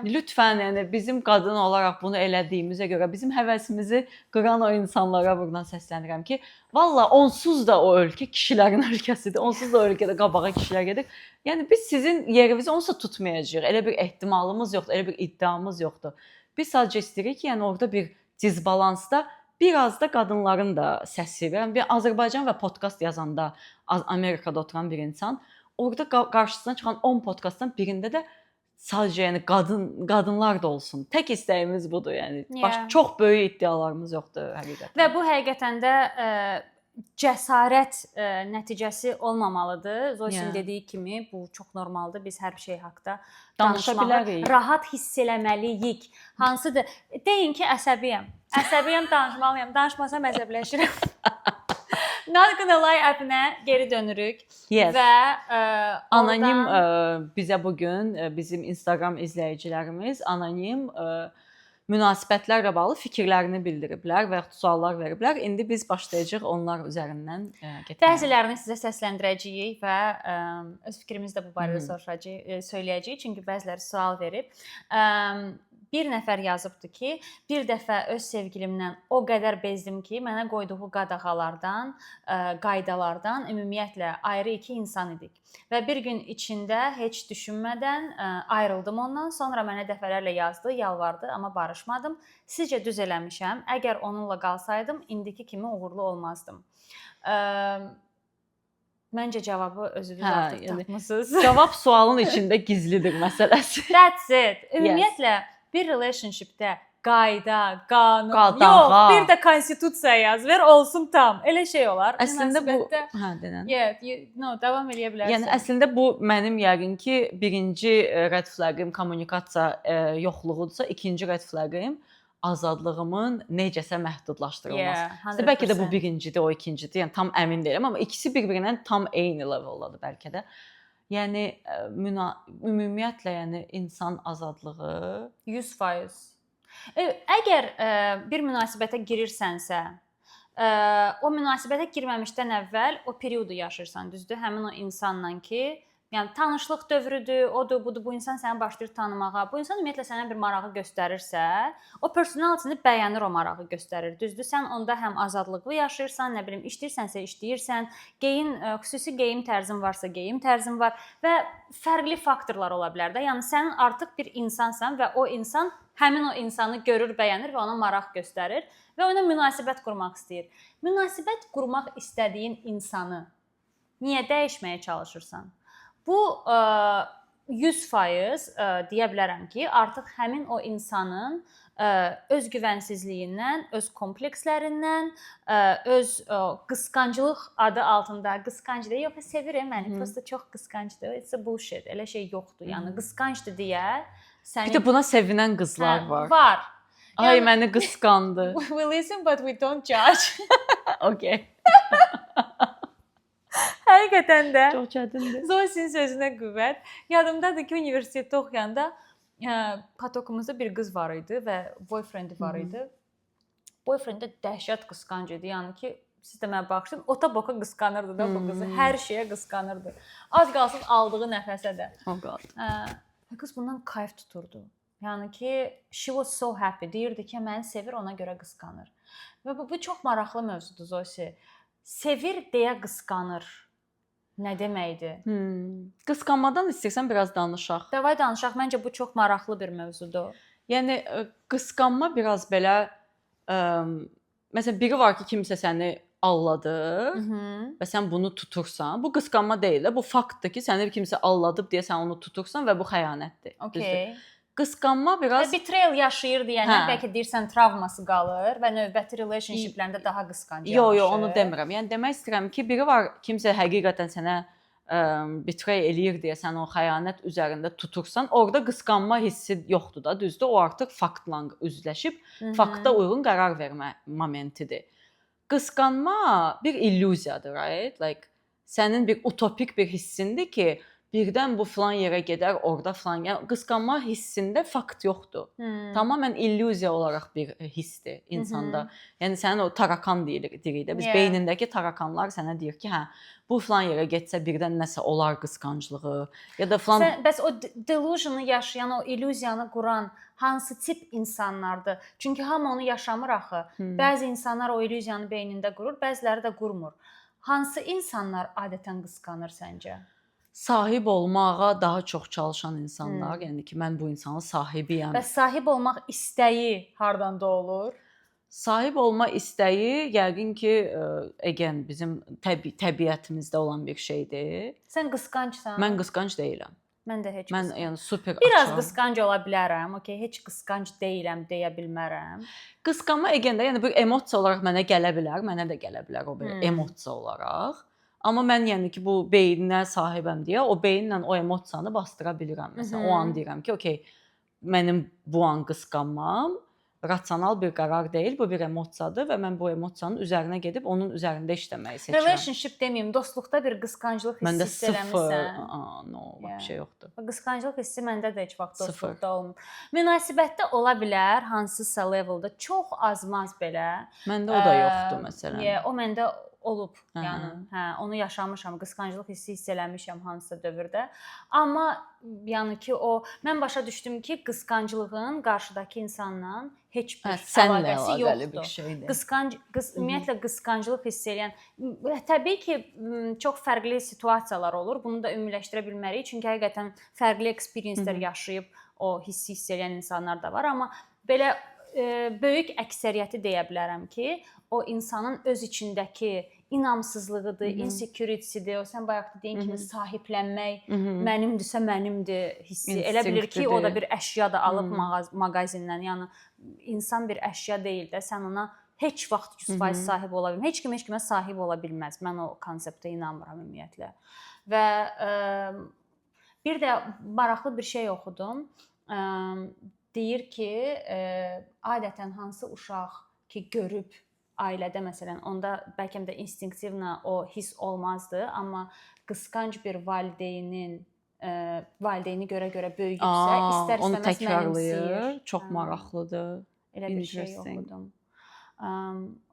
lütfən, yəni bizim qadın olaraq bunu elədiyimizə görə bizim həvəsimizi qıran o insanlara buradan səslənirəm ki, valla onsuz da o ölkə kişilərin ölkəsidir. Onsuz da o ölkədə qabağa kişilər gedir. Yəni biz sizin yerinizi onsuz tutmayacağıq. Elə bir ehtimalımız yoxdur, elə bir iddiamız yoxdur. Biz sadəcə istəyirik ki, yəni orada bir disbalansda biraz da qadınların da səsi var. Bir Azərbaycan və podkast yazanda Amerikada oturan bir insan, orada qarşısına çıxan 10 podkastdan birində də sadəcə yəni qadınlar da olsun. Tək istəyimiz budur, yəni. Çox böyük iddialarımız yoxdur həqiqətən. Və bu həqiqətən də cəsarət nəticəsi olmamalıdır. Zosin dediyi kimi bu çox normaldır. Biz hər şey haqqında danışmağı rahat hiss eləməliyik. Hansıdır? Deyin ki, əsəbiyəm. Əsəbiyəm, danışmalıyam. Danışmasam əsəbləşirəm. Not gonna lie appinə geri dönürük. Və anonim bizə bugün bizim Instagram izləyicilərimiz anonim münasibətlərlə bağlı fikirlərini bildiriblər və ya suallar veriblər. İndi biz başlayacağıq onlar üzərindən getməyə. Bəzilərini sizə səsləndirəcəyik və öz fikrimizi də bu barədə söyləyəcəyik. Çünki bəziləri sual verib. Bir nəfər yazıbdı ki, bir dəfə öz sevgilimdən o qədər bezdim ki, mənə qoyduğu qadağalardan, qaydalardan ümumiyyətlə ayrı iki insan idik. Və bir gün içində heç düşünmədən ayrıldım ondan. Sonra mənə dəfələrlə yazdı, yalvardı, amma barışmadım. Sizcə düz eləmişəm. Əgər onunla qalsaydım, indiki kimi uğurlu olmazdım. Məncə cavabı özünüz artıq tapmısınız. Cavab sualın içində gizlidir məsələsi. That's it. Ümumiyyətlə bir relationshipdə qayda, qanun, yox, bir də konstitusiya yaz, ver olsun tam. Elə şey olar. Əslində bu, denən. Davam edə bilərsən. Yəni əslində bu mənim yəqin ki, birinci red flaggım kommunikasiya yoxluğudursa, ikinci red flaggım azadlığımın necəsə məhdudlaşdırılması. Bəlkə də bu birincidir, o ikincidir. Yəni tam əmin deyiləm, amma ikisi bir-birindən tam eyni leveldadır bəlkə də. Yəni ümumiyyətlə yəni insan azadlığı 100%. Əgər bir münasibətə girirsənsə, o münasibətə girməmişdən əvvəl o periodu yaşayırsan, düzdür? Həmin o insanla ki, yəni tanışlıq dövrüdür, odur, budur, bu insan səni başlayır tanımağa. Bu insan ümumiyyətlə sənə bir marağı göstərirsə, o personality-ni bəyənir, o marağı göstərir. Düzdür? Sən onda həm azadlıqlı yaşayırsan, nə bilim, işləyirsənsə işləyirsən, xüsusi geyim tərzin varsa, geyim tərzin var və fərqli faktorlar ola bilər də. Yəni sən artıq bir insansan və o insan həmin o insanı görür, bəyənir və ona maraq göstərir və ona münasibət qurmaq istəyir. Münasibət qurmaq istədiyin insanı niyə dəyişməyə çalışırsan? Bu 100% deyə bilərəm ki, artıq həmin o insanın öz güvənsizliyindən, öz komplekslərindən, öz qısqanclıq adı altında, qısqanc deyil, yox, sevirəm məni, prosta çox qısqancdır. It's a bullshit. Elə şey yoxdur. Yəni qısqancdır deyə səni bir də buna sevinən qızlar var. Var. Ay məni qısqandı. We listen but we don't judge. Okay. Həqiqətən də. Çox çətindir. Zosin sözünə qüvvət. Yadımdadır ki, universitetdə oxuyanda patokumuzda bir qız var idi və boyfriendi var idi. Boyfriendi dəhşət qısqanc idi. Yəni ki, siz də mənə baxışın, ota-boka qısqanırdı da bu qızı. Hər şeyə qısqanırdı. Az qalsın aldığı nəfəsə də. Oh god. Qız bundan kayf tuturdu. Yəni ki, she was so happy. Deyirdi ki, məni sevir, ona görə qısqanır. Və bu çox maraqlı mövzudur Zosi. Sevir deyə qısqanır. Nə deməkdir? Qısqanmadan istəyirsən biraz danışaq. Davay danışaq. Məncə bu çox maraqlı bir mövzudur. Yəni qısqanma biraz belə məsələn biri var ki, kimsə səni alladır və sən bunu tutursan. Bu qısqanma deyil də, bu faktdır ki, səni kimsə alladıb deyə sən onu tutursan və bu xəyanətdir. Okay. Qısqanma biraz betrayal yaşayır deyənə bəlkə deyirsən travması qalır və növbəti relationshiplərdə daha qısqanc yaşayır. Yox, onu demirəm. Yəni demək istəyirəm ki, biri var kimsə həqiqətən sənə betray eləyir deyə sən o xəyanət üzərində tutursan, orada qısqanma hissi yoxdur da, düzdür? O artıq faktla üzləşib, fakta uyğun qərar vermə momentidir. Qısqanma bir illüziyadır, right? Like sənin bir utopik bir hissindir ki, birdən bu filan yerə gedər, orada filan. Yəni qısqanma hissində fakt yoxdur. Tamamilə illüziya olaraq bir hissdir insanda. Yəni sənin o tarakan deyirik də. Biz beynindəki tarakanlar sənə deyir ki, hə, bu filan yerə getsə birdən nəsə olar qısqanclığı ya da filan. Bəs o delusionu yaşayan, o illüziyanı quran hansı tip insanlardır? Çünki hamı onu yaşamır axı. Bəzi insanlar o illüziyanı beynində qurur, bəziləri də qurmur. Hansı insanlar adətən qısqanır səncə? Sahib olmağa daha çox çalışan insanlar, yəni ki, mən bu insanın sahibiyəm. Bəs sahib olmaq istəyi hardan olur? Sahib olma istəyi yəqin ki, again bizim təbiətimizdə olan bir şeydir. Sən qısqancsan? Mən qısqanc deyiləm. Mən də heç. Mən yəni super biraz qısqanc ola bilərəm. Okay, heç qısqanc deyiləm deyə bilmərəm. Qısqanma again də yəni bir emosiya olaraq mənə gələ bilər, mənə də gələ bilər o bir emosiya olaraq. Amma mən yəni ki, bu beyninə sahibəm deyə o beyinlə o emosiyanı bastıra bilirəm. Məsələn, o an deyirəm ki, okay, mənim bu an qısqanmam rasional bir qərar deyil, bu bir emosiyadır və mən bu emosiyanın üzərinə gedib onun üzərində işləməyi seçirəm. Relationship deməyim, dostluqda bir qısqanclıq hissi hiss eləmirsən. Bir şey yoxdur. Qısqanclıq hissi məndə də heç vaxt dostluqda olmur. Münasibətdə ola bilər, hansısa leveldə çox az-maz belə. Məndə o da yoxdur məsələn. O məndə olub. Yəni, onu yaşamışam, qısqanclıq hissi hiss eləmişəm hansısa dövrdə. Amma yəni ki, mən başa düşdüm ki, qısqanclığın qarşıdakı insanla heç bir əlaqəsi yoxdur. Ümumiyyətlə qısqanclıq hiss edən, təbii ki, çox fərqli situasiyalar olur. Bunu da ümumiləşdirə bilmərik. Çünki həqiqətən fərqli experience-lər yaşayıb o hissi hiss edən insanlar da var. Amma belə böyük əksəriyyəti deyə bilərəm ki, o insanın öz içindəki inamsızlığıdır, insecurity-sidir. O sən bayaq dediyin kimi sahiblənmək mənimdirsə mənimdir hissi. Elə bilir ki, o da bir əşya da alıb mağazindən. Yəni insan bir əşya deyil də, sən ona heç vaxt 100% sahib ola bilməz. Heç kim heç kimə sahib ola bilməz. Mən o konseptə inanmıram ümumiyyətlə. Və bir də maraqlı bir şey oxudum. Deyir ki, adətən hansı uşaq ki görüb ailədə məsələn, onda bəlkə də instinktivlə o hiss olmazdı, amma qısqanc bir valideyni görə-görə böyüyübsə, Onu istər-istəməz təkrarlayır. mənimsəyir. Çox maraqlıdır. Elə bir şey Interesting. oxudum.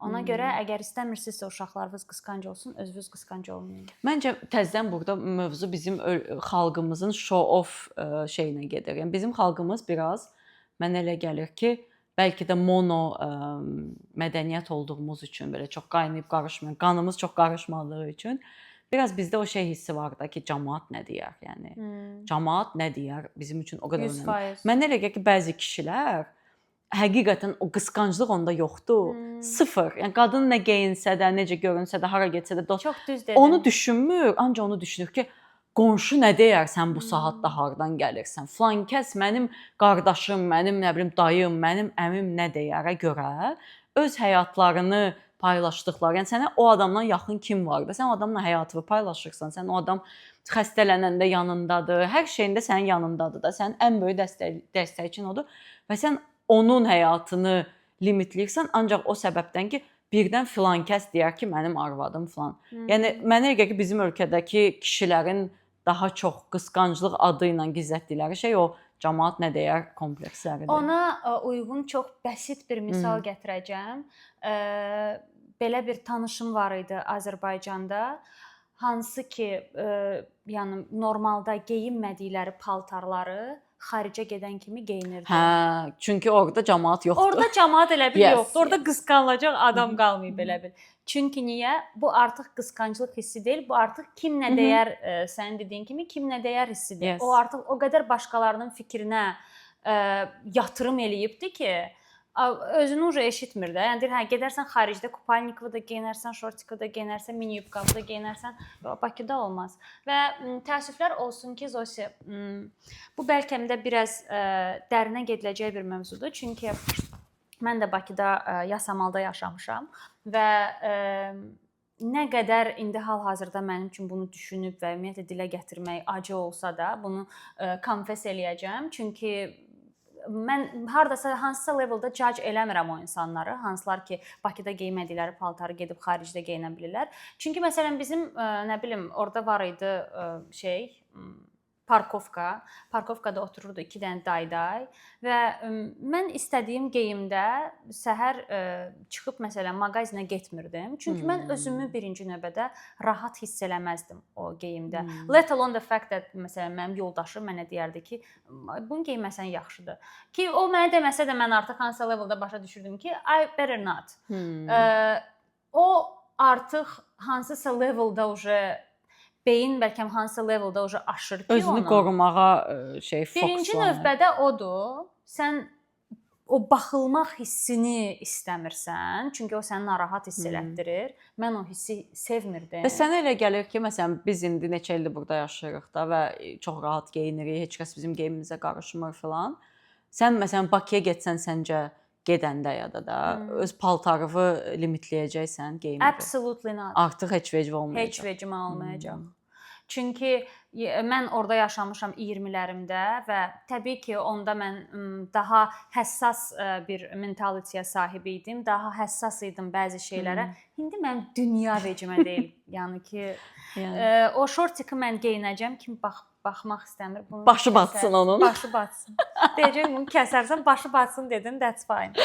Ona görə əgər istəmirsinizsə uşaqlarınız qısqanc olsun, özünüz qısqanc olmayın. Məncə təzədən burada mövzu bizim xalqımızın show-off şeyinə gedir. Yəni bizim xalqımız biraz mənə elə gəlir ki, bəlkə də mono mədəniyyət olduğumuz üçün belə çox qaynayıb qarışmır, qanımız çox qarışmadığı üçün biraz bizdə o şey hissi var da ki, cəmaət nə deyər, yəni. Cəmaət nə deyər bizim üçün o qədər önəmli. 100%. Mənə elə gəlir ki, bəzi kişilər həqiqətən o qısqanclıq onda yoxdur. Sıfır. Yəni qadın nə geyinsə də, necə görünsə də, hara getsə də Çox düz dedin. onu düşünmür, ancaq onu düşünür ki, qonşu nə deyər sən bu saatda hardan gəlirsən? Falan kəs mənim qardaşım, mənim nə bilim dayım, mənim əmim nə deyərə görə öz həyatlarını paylaşdıqları. Yəni sənə o adamdan yaxın kim var da? Sən o adamla həyatını paylaşırsan, sən o adam xəstələnəndə yanındadır, hər şeyində sənin yanındadır da. Sənin ən böyük dəstəkçin odur və sən onun həyatını limitləyirsən ancaq o səbəbdən ki, birdən filan kəs deyər ki, mənim arvadım falan. Yəni mənə elə gəlir ki, bizim ölkədəki kişilərin daha çox qısqanclıq adı ilə gizlətdikləri şey o cəmaət nə deyər kompleksləridir. Ona uyğun çox bəsit bir misal gətirəcəm. Belə bir tanışım var idi Azərbaycanda. Hansı ki, yəni normalda geyinmədikləri paltarları xaricə gedən kimi geyinirdi. Hə, çünki orada cəmaət yoxdur. Orada cəmaət elə bil Yes, yoxdur. Orada qısqanılacaq adam qalmayıb elə bil. Çünki niyə? Bu artıq qısqanclıq hissi deyil, bu artıq kim nə deyər, sənin dediyin kimi kim nə deyər hissidir. Yes. O artıq o qədər başqalarının fikrinə yatırım eləyibdi ki, özünü uje eşitmir də. Yəni deyir, hə gedərsən xaricdə kupalnikov da geyinərsən, şortikov da geyinərsən, mini yubkov da geyinərsən, Bakıda olmaz. Və təəssüflər olsun ki, Zosi, bu bəlkə də biraz dərinə gediləcək bir mövzudur. Çünki mən də Bakıda Yasamalda yaşamışam və nə qədər indi hal-hazırda mənim üçün bunu düşünüb və ümumiyyətlə dilə gətirmək acı olsa da, bunu konfess eləyəcəm. Çünki mən hardasa hansısa leveldə judge eləmirəm o insanları, hansılar ki, Bakıda geymədikləri paltarı gedib xaricdə geyinə bilirlər. Çünki məsələn bizim nə bilim orada var idi parkovka. Parkovkada otururdu 2 dənə dayday və mən istədiyim geyimdə səhər çıxıb məsələn mağazinə getmirdim. Çünki mən özümü birinci növbədə rahat hiss eləməzdim o geyimdə. Let alone the fact that məsələn mənim yoldaşım mənə deyərdi ki, bunu geyməsən yaxşıdır. Ki o mənə deməsə də mən artıq hansısa leveldə başa düşürdüm ki, I better not. O artıq hansısa leveldə uje beyin bəlkə hansısa leveldə uje aşır ki, özünü qorumağa fokuslanır. Birinci növbədə odur. Sən o baxılmaq hissini istəmirsən, çünki o səni narahat hiss elətdirir. Mən o hissi sevmirdim. Və sənə elə gəlir ki, məsələn biz indi neçə ildir burada yaşayırıq da və çox rahat geyinirik, heç kəs bizim geyimimizə qarışmır filan. Sən məsələn Bakıya getsən səncə gedəndə ya da öz paltarını limitləyəcəksən geyimdə. Absolutely not. Artıq heç vecib olmayacaq. Heç vecimə olmayacaq. Çünki mən orada yaşamışam 20-lərimdə və təbii ki, onda mən daha həssas bir mentalitetə sahib idim, daha həssas idim bəzi şeylərə. İndi mən dünya vecimə deyil, yəni ki, o şortiki mən geyinəcəm, kim baxmaq istəmir. Bunu başı batsın onun. Başı batsın. Deyəcək bunu kəsərsən, başı batsın dedin, that's fine.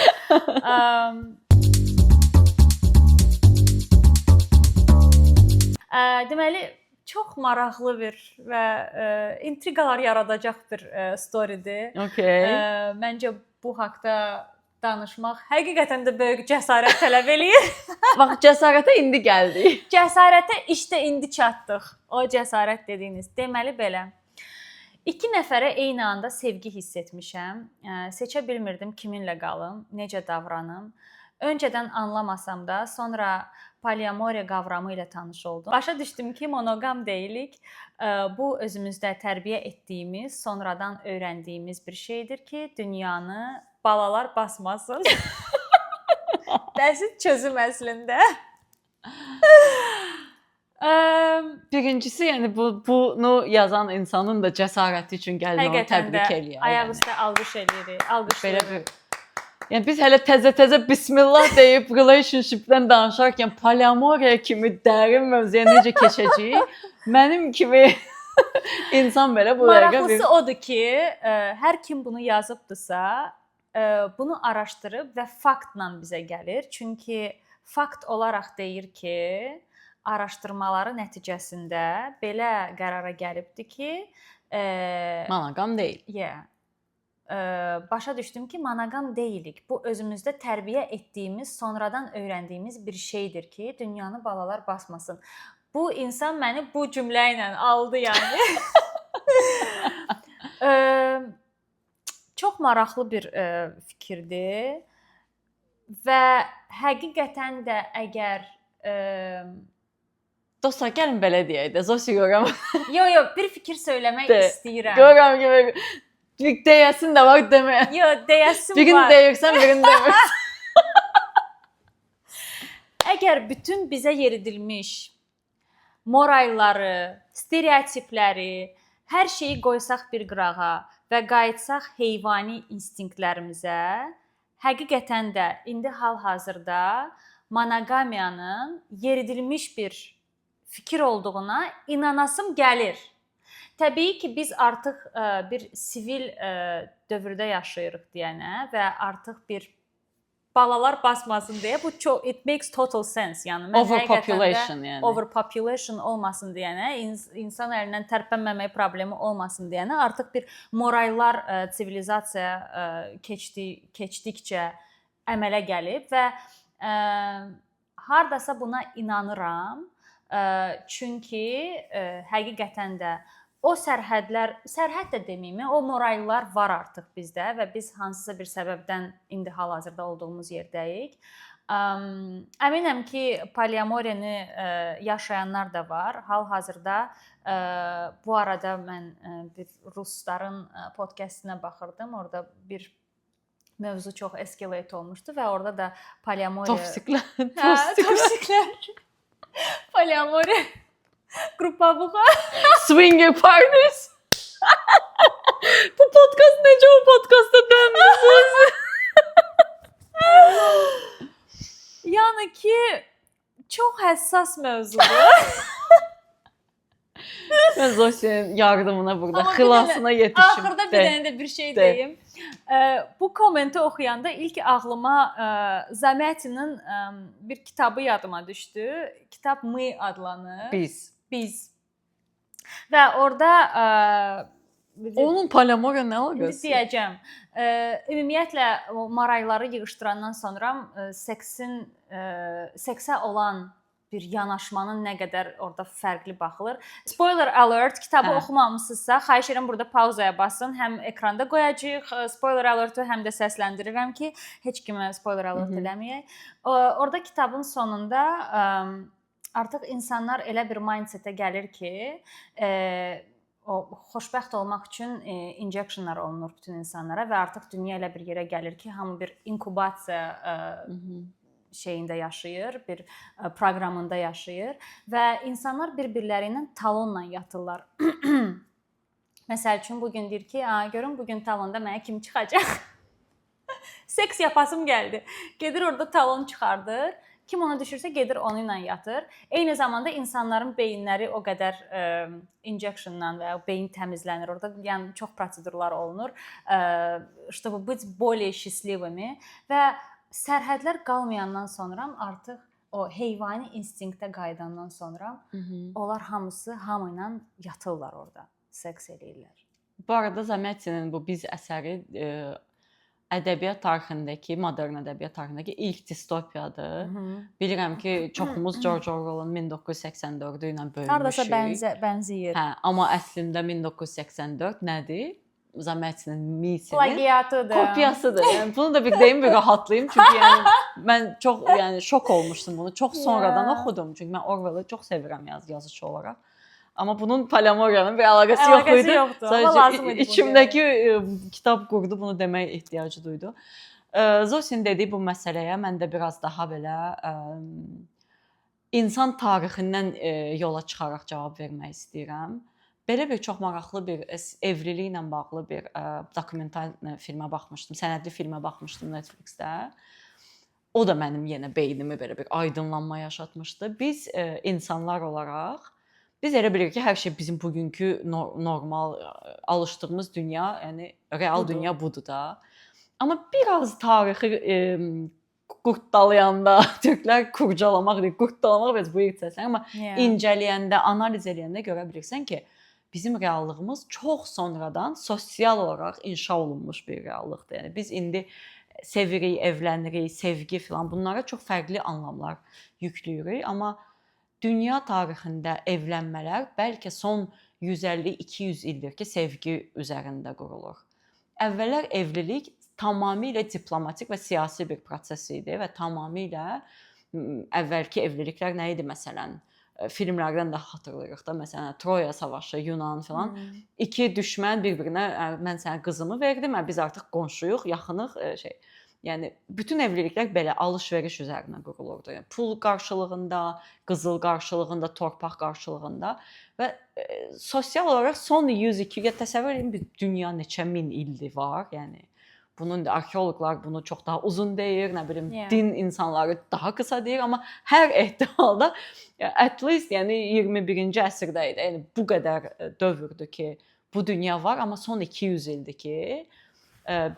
Deməli, çox maraqlı bir və intriqalar yaradacaq bir storydir. Məncə bu haqqda danışmaq həqiqətən də böyük cəsarət tələb eləyir. Bax, cəsarətə indi gəldik. Cəsarətə işte indi çatdıq. O cəsarət dediyiniz. Deməli belə. 2 nəfərə eyni anda sevgi hiss etmişəm. Seçə bilmirdim kiminlə qalım, necə davranım. Öncədən anlamasam da, sonra poliamoriya qavramı ilə tanış oldum. Başa düşdüm ki, monoqam deyilik. Bu özümüzdə tərbiyə etdiyimiz, sonradan öyrəndiyimiz bir şeydir ki, dünyanı balalar basmasın. Bəsit çözüm əslində. Birincisi, yəni bunu yazan insanın da cəsarəti üçün gəlmə onu təbrik eləyir. Ayaq üstə alqış eləyirik. Belə bir Yəni biz hələ təzə-təzə bismillah deyib relationship-dən danışarkən poliamoriya kimi dərin mövzuya necə keçəcəyik? Mənim kimi insan belə bu dəqiqə bir Maraqlısı odur ki, hər kim bunu yazıbdısa, bunu araşdırıb və faktla bizə gəlir. Çünki fakt olaraq deyir ki, araşdırmaları nəticəsində belə qərara gəlibdi ki, monogam deyil. Başa düşdüm ki, monogam deyilik. Bu özümüzdə tərbiyə etdiyimiz, sonradan öyrəndiyimiz bir şeydir ki, dünyanı balalar basmasın. Bu insan məni bu cümlə ilə aldı yəni. Çox maraqlı bir fikirdir və həqiqətən də əgər Dostlar, gəlin belə deyək də, Zosi görəm. Yox, bir fikir söyləmək istəyirəm. Görəm ki, bir deyəsin də var, demək. Yox, deyəsin var. Birini deyirsən, birini demirsən. Əgər bütün bizə yeridilmiş moralları, stereotipləri, hər şeyi qoysaq bir qırağa və qayıtsaq heyvani instinktlərimizə, həqiqətən də indi hal-hazırda monogamiyanın yeridilmiş bir fikir olduğuna inanasım gəlir. Təbii ki, biz artıq bir sivil dövrdə yaşayırıq deyənə və artıq bir balalar basmasın deyə bu çox it makes total sense. Yəni mən overpopulation yəni. Overpopulation olmasın deyənə, insan əlindən tərpənməmək problemi olmasın deyənə artıq bir morallar sivilizasiya keçdikcə əmələ gəlib və hardasa buna inanıram. Çünki həqiqətən də o sərhəd də deməyim, o morallar var artıq bizdə və biz hansısa bir səbəbdən indi hal-hazırda olduğumuz yerdəyik. Əminəm ki, poliamoriyani yaşayanlar da var. Hal-hazırda bu arada mən bir rusların podkastına baxırdım. Orada bir mövzu çox escalate olmuşdu və orada da poliamoriya toksiklər. Poliamoriya qrupavuğa swinger partners. Bu podkast necə o podkasta döndü? Yəni ki, çox həssas mövzudur. Mən Zosiya'nın yardımına burada, xilasına yetişim. Axırda bir dənə də bir şey deyim. Bu kommenti oxuyanda ilk ağlıma Zamyatinin bir kitabı yadıma düşdü. Kitab "Мы" adlanır. Biz. Və orada onun poliamoriya nə əlaqəsi? Deyəcəm. Ümumiyyətlə moralları yığışdırandan sonra seksə olan bir yanaşmanın nə qədər orada fərqli baxılır. Spoiler alert, kitabı oxumamısınızsa, xahiş edirəm burada pauzaya basın. Həm ekranda qoyacağıq spoiler alert'ı, həm də səsləndirirəm ki, heç kimə spoiler alert eləməyək. Orada kitabın sonunda artıq insanlar elə bir mindsetə gəlir ki, o xoşbəxt olmaq üçün injectionlar olunur bütün insanlara və artıq dünya elə bir yerə gəlir ki, hamı bir inkubasiya şeyində yaşayır, bir proqramında yaşayır və insanlar bir-birləri ilə talonla yatırlar. Məsəl üçün bu gün deyir ki, görün bu gün talonda mənə kim çıxacaq? Seks yapasım gəldi. Gedir orada talon çıxardır. Kim ona düşürsə gedir onu ilə yatır. Eyni zamanda insanların beyinləri o qədər injectionla və beyin təmizlənir. Orada yəni çox prosedurlar olunur. Чтобы быть более счастливыми və sərhədlər qalmayandan sonra artıq o heyvani instinktə qayıdandan sonra onlar hamısı hamı ilə yatırlar orada, seks eləyirlər. Bu arada Zamyatinin bu Biz əsəri ədəbiyyat tarixindəki, modern ədəbiyyat tarixindəki ilk distopiyadır. Bilirəm ki, çoxumuz George Orwell'ın 1984-ü ilə böyümüşük. Hardasa bənzəyir. Hə, amma əslində 1984 nədir? Zamyatinin misinin plagiatıdır, kopyasıdır. Yəni bunu da bir deyim, bir rahatlayım. Çünki yəni mən çox şok olmuşdum bunu. Çox sonradan oxudum. Çünki mən Orwell'ı çox sevirəm yazıçı olaraq. Amma bunun poliamoriyanın bir əlaqəsi yox idi. Sadəcə içimdəki kitab qurdu, bunu demək ehtiyacı duydu. Zosin dediyi bu məsələyə mən də biraz daha belə insan tarixindən yola çıxaraq cavab vermək istəyirəm. belə bir çox maraqlı bir evliliklə bağlı bir dokumental filmə baxmışdım, sənədli filmə baxmışdım Netflix-də. O da mənim yenə beynimi belə bir aydınlanma yaşatmışdı. Biz insanlar olaraq biz elə bilirik ki, hər şey bizim bugünkü normal alışdığımız dünya, yəni real Budur. dünya budur da. Amma biraz tarixi qurtdalayanda, türklər kurcalamaq deyir, qurtdalamaq biraz bu səslənir, amma incələyəndə, analiz eləyəndə görə bilirsən ki, bizim reallığımız çox sonradan sosial olaraq inşa olunmuş bir reallıqdır. Yəni biz indi sevirik, evlənirik, sevgi filan bunlara çox fərqli anlamlar yükləyirik, amma dünya tarixində evlənmələr bəlkə son 150-200 ildir ki, sevgi üzərində qurulur. Əvvəllər evlilik tamamilə diplomatik və siyasi bir proses idi və tamamilə əvvəlki evliliklər nə idi məsələn? Filmlərdən də xatırlayırıq da, məsələn, Troya savaşı, Yunan filan. İki düşmən bir-birinə mən sənə qızımı verdim, biz artıq qonşuyuq, yaxınıq Yəni bütün evliliklər belə alış-veriş üzərinə qurulurdu. Yəni pul qarşılığında, qızıl qarşılığında, torpaq qarşılığında və sosial olaraq son 100-200 il təsəvvür edin bir dünya neçə min ildir var. Yəni bunun arxeoloqlar bunu çox daha uzun deyir, nə bilim din insanları daha qısa deyir, amma hər ehtimalda at least yəni 21-ci əsrdə idi. Yəni bu qədər dövrdür ki, bu dünya var, amma son 200 ildir ki,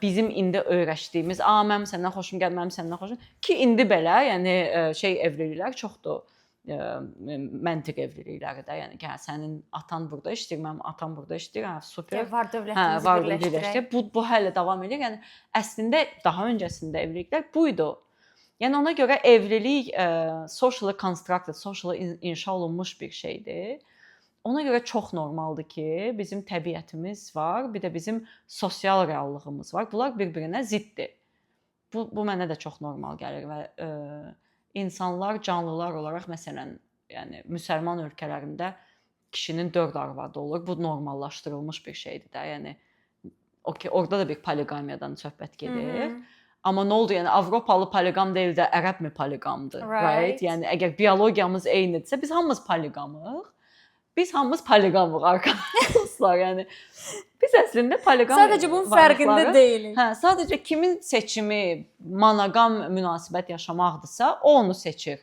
bizim indi öyrəşdiyimiz, mənim səndən xoşum gəlir, mənim səndən xoşum ki, indi belə, yəni evliliklər çoxdur. Məntiq evlilikləri də, yəni ki, sənin atan burada işləyir, mənim atam burada işləyir, super. Var dövlətimizi birləşdirək. Bu hələ davam edir. Yəni əslində daha öncəsində evliliklər buydu. Yəni ona görə evlilik socially constructed, socially inşa olunmuş bir şeydir. Ona görə çox normaldır ki, bizim təbiətimiz var, bir də bizim sosial reallığımız var. Bunlar bir-birinə ziddir. Bu mənə də çox normal gəlir və insanlar, canlılar olaraq məsələn, yəni müsəlman ölkələrində kişinin 4 arvadı olur. Bu normallaşdırılmış bir şeydir də. Yəni orada da bir poliqamiyadan söhbət gedir. Amma nə oldu? Yəni Avropalı poliqam deyil də ərəb mi poliqamdır, right? Yəni əgər biologiyamız eynidirsə, biz hamımız poliqamıq. Biz hamımız poliqamıq arkadaşlar. Yəni biz əslində poliqam sadəcə bunun fərqində deyilik. Sadəcə kimin seçimi monoqam münasibət yaşamaqdırsa, o onu seçir.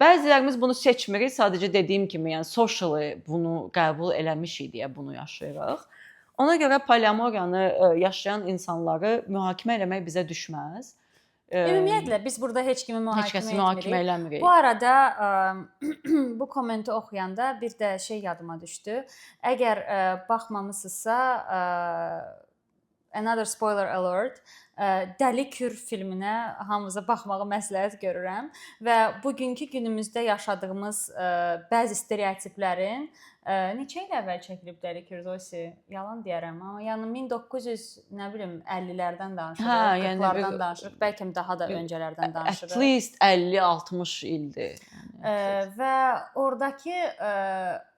Bəzilərimiz bunu seçmirik, sadəcə dediyim kimi, yəni socially bunu qəbul eləmişik deyə bunu yaşayırıq. Ona görə poliamoriyanı yaşayan insanları mühakimə eləmək bizə düşməz. Ümumiyyətlə biz burada heç kimi mühakimə eləmirik. Bu arada bu kommenti oxuyanda bir də şey yadıma düşdü. Əgər baxmamısınızsa, another spoiler alert, Dəli Kür filminə hamınıza baxmağı məsləhət görürəm və bugünkü günümüzdə yaşadığımız bəzi stereotiplərin neçə il əvvəl çəkilib Dəli Kür Zosi? Yalan deyərəm, amma yəni 1950-lərdən danışırıq, 40-lardan danışırıq, bəlkə daha da öncələrdən danışırıq. At least 50-60 ildir. Və oradakı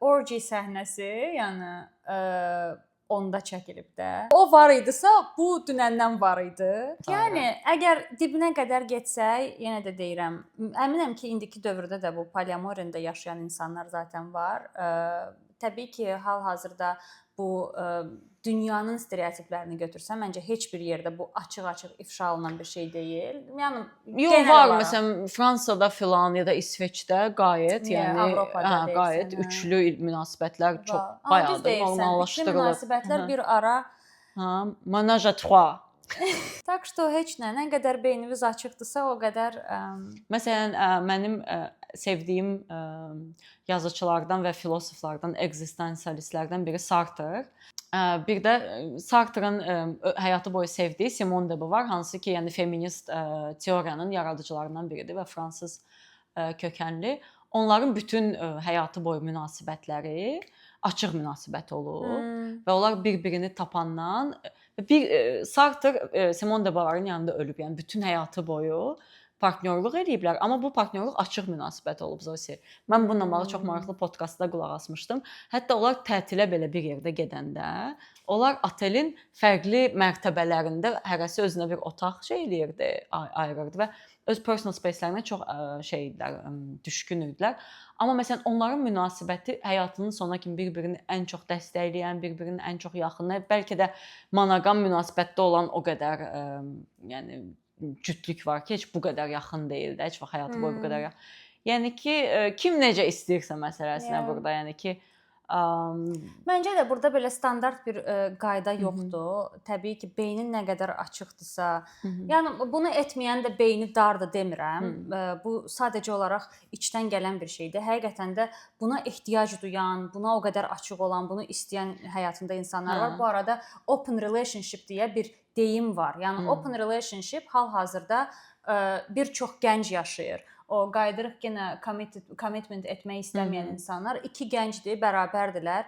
orgy səhnəsi, yəni onda çəkilib də. O var idisə, bu dünəndən var idi. Yəni əgər dibinə qədər getsək, yenə də deyirəm, əminəm ki, indiki dövrdə də bu poliamoriyada yaşayan insanlar zaten var. Təbii ki, hal-hazırda bu dünyanın stereotiplərini götürsəm, məncə heç bir yerdə bu açıq-açıq ifşa olunan bir şey deyil. Yəni var, məsələn, Fransada filan ya da İsveçdə qayət, yəni Avropada qayət üçlü münasibətlər çox bayağıdır normallaşdırılır. Münasibətlər bir ara menage à trois. Tak что heç nə qədər beyniniz açıqdırsa, o qədər məsələn, mənim sevdiyim yazıçılardan və filosoflardan, ekzistensialistlərdən biri Sartre. Bir də Sartre'ın həyatı boyu sevdiyi Simone de Beauvoir, hansı ki, yəni feminist teoriyanın yaradıcılarından biridir və fransız kökənli. Onların bütün həyatı boyu münasibətləri açıq münasibət olub və onlar bir-birini tapandan Sartre Simone de Beauvoir'ın yanında ölüb, yəni bütün həyatı boyu partnyorluq eləyiblər, amma bu partnyorluq açıq münasibət olub Zosi. Mən bununla bağlı çox maraqlı podkastda qulaq asmışdım. Hətta onlar tətilə belə bir yerdə gedəndə, onlar otelin fərqli mərtəbələrində hərəsi özünə bir otaq eləyirdi, ayırırdı və öz personal space-lərinə çox idilər, düşkün idilər. Amma məsələn onların münasibəti həyatının sonuna kimi bir-birini ən çox dəstəkləyən, bir-birinin ən çox yaxını, bəlkə də monoqam münasibətdə olan o qədər yəni cütlük var ki, heç bu qədər yaxın deyil də, heç vaxt həyatı boyu bu qədər. Yəni ki, kim necə istəyirsə məsələsinə burada, yəni ki, məncə də burada belə standart bir qayda yoxdur. Təbii ki, beynin nə qədər açıqdırsa, yəni bunu etməyən də beyni dardır demirəm. Bu sadəcə olaraq içdən gələn bir şeydir. Həqiqətən də buna ehtiyac duyan, buna o qədər açıq olan, bunu istəyən həyatında insanlar var. Bu arada open relationship deyə bir deyim var. Yəni open relationship hal-hazırda bir çox gənc yaşayır. O qayıdırıq yenə commitment etmək istəməyən insanlar, iki gəncdir, bərabərdirlər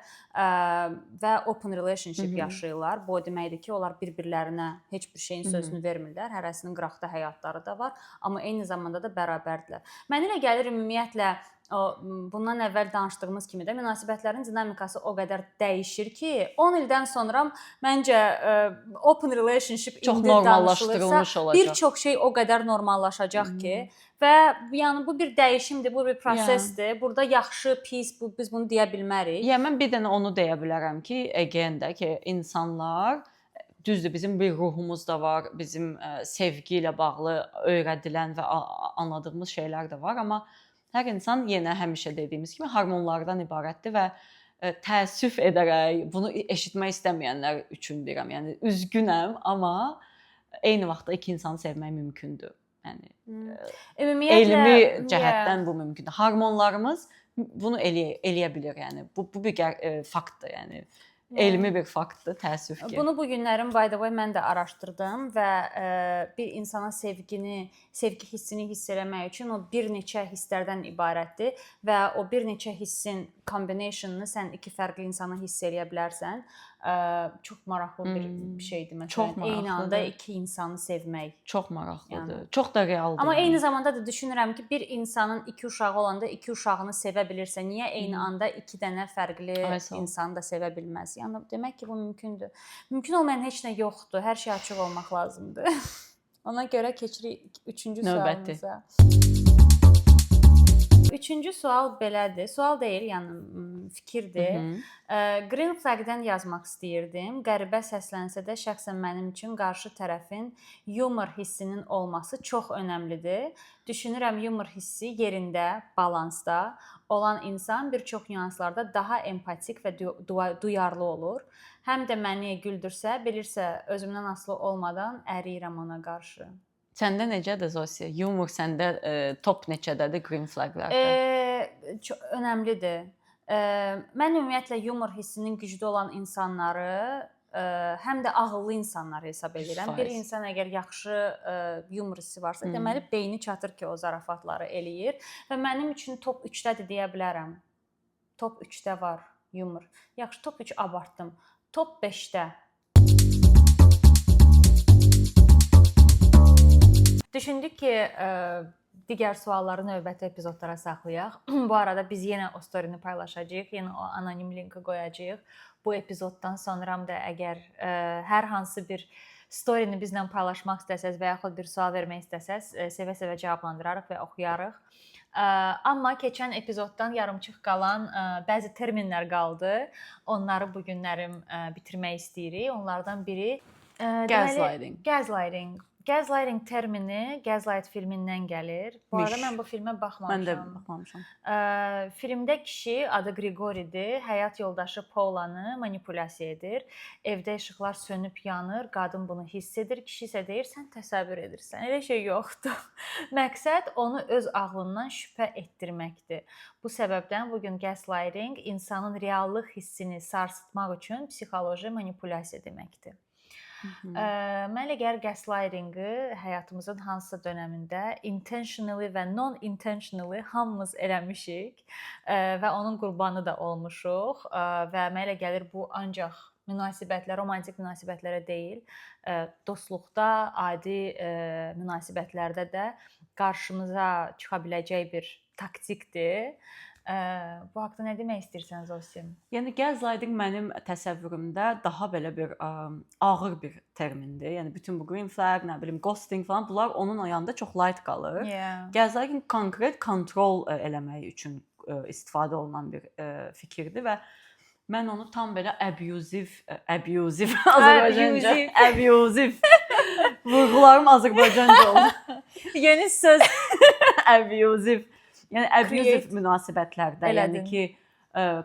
və open relationship yaşayırlar. Bu o deməkdir ki, onlar bir-birlərinə heç bir şeyin sözünü vermirlər. Hərəsinin qıraqda həyatları da var, amma eyni zamanda da bərabərdirlər. Mənə elə gəlir ümumiyyətlə bundan əvvəl danışdığımız kimi də münasibətlərin dinamikası o qədər dəyişir ki, 10 ildən sonra məncə open relationship çox normallaşdırılmış olacaq. Bir çox şey o qədər normallaşacaq ki, və yəni bu bir dəyişimdir, bu bir prosesdir. Burada yaxşı, pis, biz bunu deyə bilmərik. Yəni mən bir dənə onu deyə bilərəm ki, again də ki, insanlar düzdür, bizim bir ruhumuz da var, bizim sevgi ilə bağlı öyrədilən və anladığımız şeylər də var, amma hər insan yenə həmişə dediyimiz kimi hormonlardan ibarətdir və təəssüf edərək bunu eşitmək istəməyənlər üçün deyirəm. Yəni üzgünəm, amma eyni vaxtda iki insanı sevmək mümkündür. Yəni elmi cəhətdən bu mümkündür. Hormonlarımız bunu eləyə bilir, yəni bu bir faktdır, yəni elmi bir faktdır, təəssüf ki. Bunu bu günlərin by the way mən də araşdırdım və bir insana sevgi hissini hiss eləmək üçün o bir neçə hisslərdən ibarətdir və o bir neçə hissin combinationını sən iki fərqli insana hiss eləyə bilərsən. Çox maraqlı bir şeydir məsələn. Eyni anda iki insanı sevmək. Çox maraqlıdır. Yəni, çox da realdır. Amma eyni zamanda da düşünürəm ki, bir insanın iki uşağı olanda iki uşağını sevə bilirsə, niyə eyni anda iki dənə fərqli insanı da sevə bilməz? Yəni demək ki, bu mümkündür. Mümkün olmayan heç nə yoxdur. Hər şey açıq olmaq lazımdır. Ona görə keçirik 3-cü sualımıza. Üçüncü sual belədir. Sual deyil, yəni fikirdir. Green flag-dən yazmaq istəyirdim. Qəribə səslənsə də şəxsən mənim üçün qarşı tərəfin yumor hissinin olması çox önəmlidir. Düşünürəm yumor hissi yerində, balansda olan insan bir çox nüanslarda daha empatik və duyarlı olur. Həm də məni güldürsə, bilirsə özümdən asılı olmadan əriyirəm ona qarşı. Səndə necədir Zosi? Yumor səndə top neçədədir green flaglərdə? Çox önəmlidir. Mən ümumiyyətlə yumor hissinin güclü olan insanları həm də ağıllı insanlar hesab edirəm. Bir insan əgər yaxşı yumor hissi varsa, deməli beyni çatır ki, o zarafatları eləyir və mənim üçün top 3-dədir deyə bilərəm. Top 3-də var yumor. Yaxşı, top 3 abartdım. Top 5-də. Düşündük ki, digər sualları növbəti epizodlara saxlayaq. Bu arada biz yenə o story-ni paylaşacağıq, yenə o anonim linki qoyacağıq. Bu epizoddan sonra da əgər hər hansı bir story-ni bizlə paylaşmaq istəsəz və yaxud bir sual vermək istəsəz, sevə-sevə cavablandırarıq və oxuyarıq. Amma keçən epizoddan yarımçıq qalan bəzi terminlər qaldı. Onları bu günlərim bitirmək istəyirik. Onlardan biri Gaslighting. Gaslighting termini Gaslight filmindən gəlir. Bu arada mən bu filmə baxmamışam. Mən də baxmamışam. Filmdə kişi adı Grigoridir. Həyat yoldaşı Paulanı manipulyasiya edir. Evdə işıqlar sönüb yanır. Qadın bunu hiss edir. Kişi isə deyir, sən təsəvvür edirsən. Elə şey yoxdur. Məqsəd onu öz ağlından şübhə etdirməkdir. Bu səbəbdən bu gün gaslighting insanın reallıq hissini sarsıtmaq üçün psixoloji manipulyasiya deməkdir. Mən elə gəlir gaslighting-ı həyatımızın hansısa dönəmində intentionally və non-intentionally hamımız eləmişik və onun qurbanı da olmuşuq və mən elə gəlir bu ancaq münasibətlər, romantik münasibətlərə deyil, dostluqda, adi münasibətlərdə də qarşımıza çıxa biləcək bir taktikdir. Bu haqqda nə demək istəyirsən Zosim? Yəni gaslighting mənim təsəvvürümdə daha belə bir ağır bir termindir. Yəni bütün bu green flag, nə bilim ghosting falan bunlar onun yanında çox light qalır. Yeah. Gaslighting konkret kontrol eləmək üçün istifadə olunan bir fikirdir və mən onu tam belə abusive Azərbaycanca vurğularım Azərbaycanca oldu. Yeni söz Abusive. Yəni abusive Create. münasibətlərdə, yəni Elədin. ki,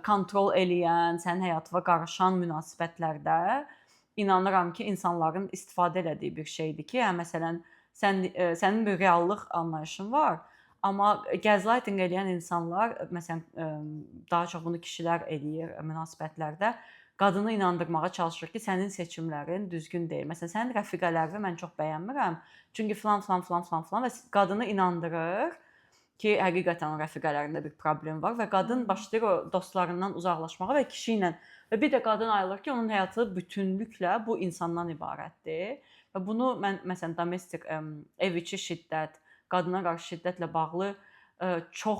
kontrol eləyən, sənin həyatına qarışan münasibətlərdə inanıram ki, insanların istifadə elədiyi bir şeydir ki, yəni məsələn, sənin bir reallıq anlayışın var, amma gaslighting eləyən insanlar, məsələn, daha çox bunu kişilər eləyir münasibətlərdə, qadını inandırmağa çalışır ki, sənin seçimlərin düzgün deyil. Məsələn, sənin rəfiqələrini mən çox bəyənmirəm, çünki filan və qadını inandırır ki, həqiqətən o rəfiqələrində bir problem var və qadın başlayır o dostlarından uzaqlaşmağa və kişi ilə və bir də qadın ayılır ki, onun həyatı bütünlüklə bu insandan ibarətdir. Və bunu mən məsələn domestik ev içi şiddət, qadına qarşı şiddətlə bağlı çox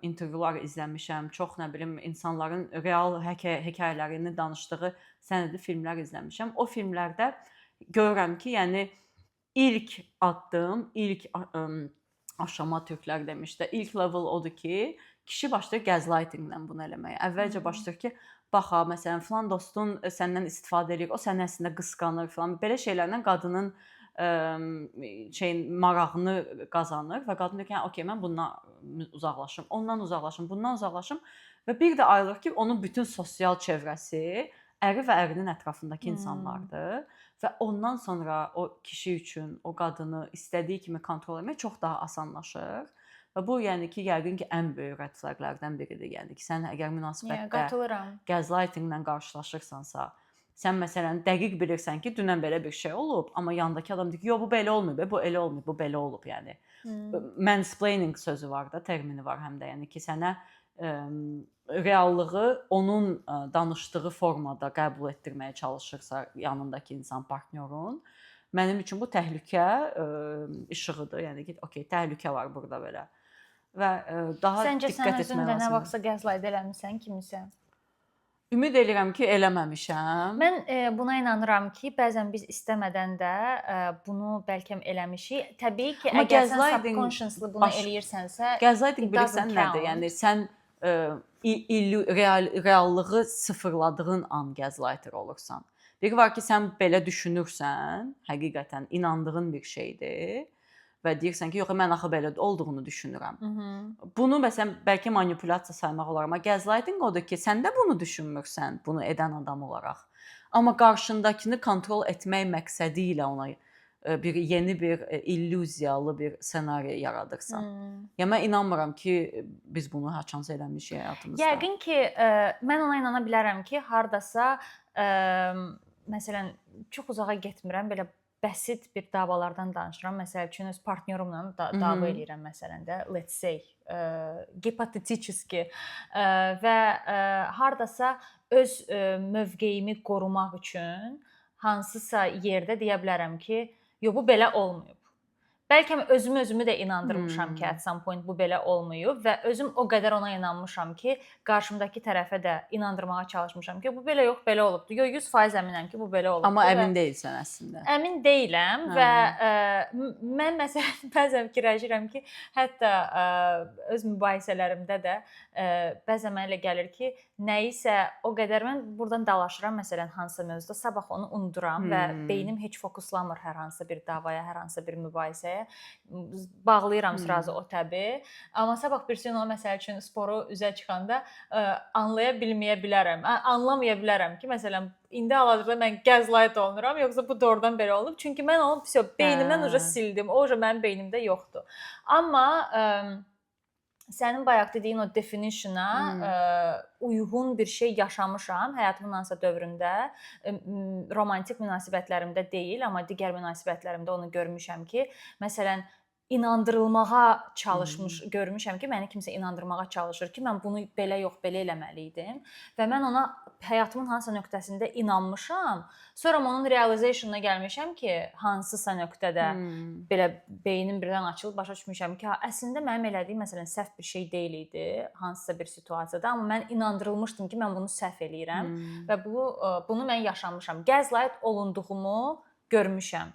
intervyular izləmişəm, çox nə bilim insanların real hekayələrini danışdığı sənədli filmlər izləmişəm. O filmlərdə görürəm ki, yəni ilk addım, ilk aşama türklər demişdi. İlk level odur ki, kişi başlayır gaslightinglə bunu eləməyə. Əvvəlcə başlayır ki, bax, məsələn, falan dostun səndən istifadə edir, o səni əslində qısqanır falan. Belə şeylərlə qadının marağını qazanır və qadın deyir ki, okey, mən bundan uzaqlaşım, ondan uzaqlaşım, bundan uzaqlaşım və bir də ayılır ki, onun bütün sosial çevrəsi əri və ərinin ətrafındakı insanlardır və ondan sonra o kişi üçün o qadını istədiyi kimi kontrol etmək çox daha asanlaşır. Və bu yəni ki, yəqin ki, ən böyük red flaglərdən biridir. Yəni ki, sən əgər münasibətdə gaslightinglə qarşılaşırsansa, sən məsələn dəqiq bilirsən ki, dünən belə bir şey olub, amma yandakı adam deyir ki, "Yo, bu belə olmayıb, bu elə olmayıb, bu belə olub." Yəni mansplaining sözü var da, termini var həm də. Yəni ki, sənə reallığı onun danışdığı formada qəbul etdirməyə çalışırsa yanındakı insan, partnyorun, mənim üçün bu təhlükə işığıdır. Yəni ki, okey, təhlükə var burada belə. Və daha Səncə diqqət sən etmək özün də nə lazımdır. vaxtsa gaslight eləmisən kimisə? Ümid edirəm ki, eləməmişəm. Mən buna inanıram ki, bəzən biz istəmədən də bunu bəlkə eləmişik. Təbii ki, Amma əgər sən gaslighting subconsciously bunu eləyirsənsə, gaslighting it bilirsən doesn't nədir? count. Yəni sən reallığı sıfırladığın an gaslighter olursan. Biri var ki, sən belə düşünürsən, həqiqətən inandığın bir şeydir və deyirsən ki, yox, mən axı belə olduğunu düşünürəm. Bunu məsələn bəlkə manipulyasiya saymaq olar, amma gaslighting odur ki, sən də bunu düşünmürsən, bunu edən adam olaraq. Amma qarşındakını kontrol etmək məqsədi ilə ona bir yeni bir illüziyalı bir ssenari yaradırsan. Ya mən inanmıram ki, biz bunu haçansa eləmişik həyatımızda. Yəqin ki, mən ona inana bilərəm ki, hardasa məsələn çox uzağa getmirəm, belə bəsit bir davalardan danışıram. Məsəl üçün öz partnyorumla dava eləyirəm məsələn də, let's say, hipotetически və hardasa öz mövqeyimi qorumaq üçün hansısa yerdə deyə bilərəm ki, yo, bu belə olmayıb. Bəlkə özümü də inandırmışam ki, at some point bu belə olmayıb və özüm o qədər ona inanmışam ki, qarşımdakı tərəfə də inandırmağa çalışmışam ki, bu belə yox, belə olubdu. Yo, 100% əminəm ki, bu belə olubdu. Amma əmin deyilsən əslində. Əmin deyiləm və mən məsələn bəzən fikirləşirəm ki, hətta öz mübahisələrimdə də bəzən mənə elə gəlir ki, nəyisə o qədər mən burdan dalaşıram məsələn hansısa mövzuda, sabah onu unuduram və beynim heç fokuslamır hər hansısa bir davaya, hər hansısa bir mübahisəyə. Bağlayıram sразу o təbi. Amma sabah bir gün o məsəl üçün sporu üzə çıxanda anlaya bilməyə bilərəm. Anlamaya bilərəm ki, məsələn, indi hal-hazırda mən gaslight olunuram, yoxsa bu doğrudan belə olub. Çünki mən onu beynimdən uca sildim. O uca mənim beynimdə yoxdur. Amma sənin bayaq dediyin o definitiona uyğun bir şey yaşamışam həyatımın hansısa dövründə. Romantik münasibətlərimdə deyil, amma digər münasibətlərimdə onu görmüşəm ki, məsələn, inandırılmağa çalışmış, görmüşəm ki, məni kimsə inandırmağa çalışır ki, mən bunu belə yox, belə eləməli idim və mən ona həyatımın hansısa nöqtəsində inanmışam, sonra onun realizationuna gəlmişəm ki, hansısa nöqtədə belə beynim birdən açılıb başa düşmüşəm ki, əslində mənim elədiyim məsələn səhv bir şey deyil idi, hansısa bir situasiyada, amma mən inandırılmışdım ki, mən bunu səhv eləyirəm və bunu mən yaşamışam. Gaslight olunduğumu görmüşəm,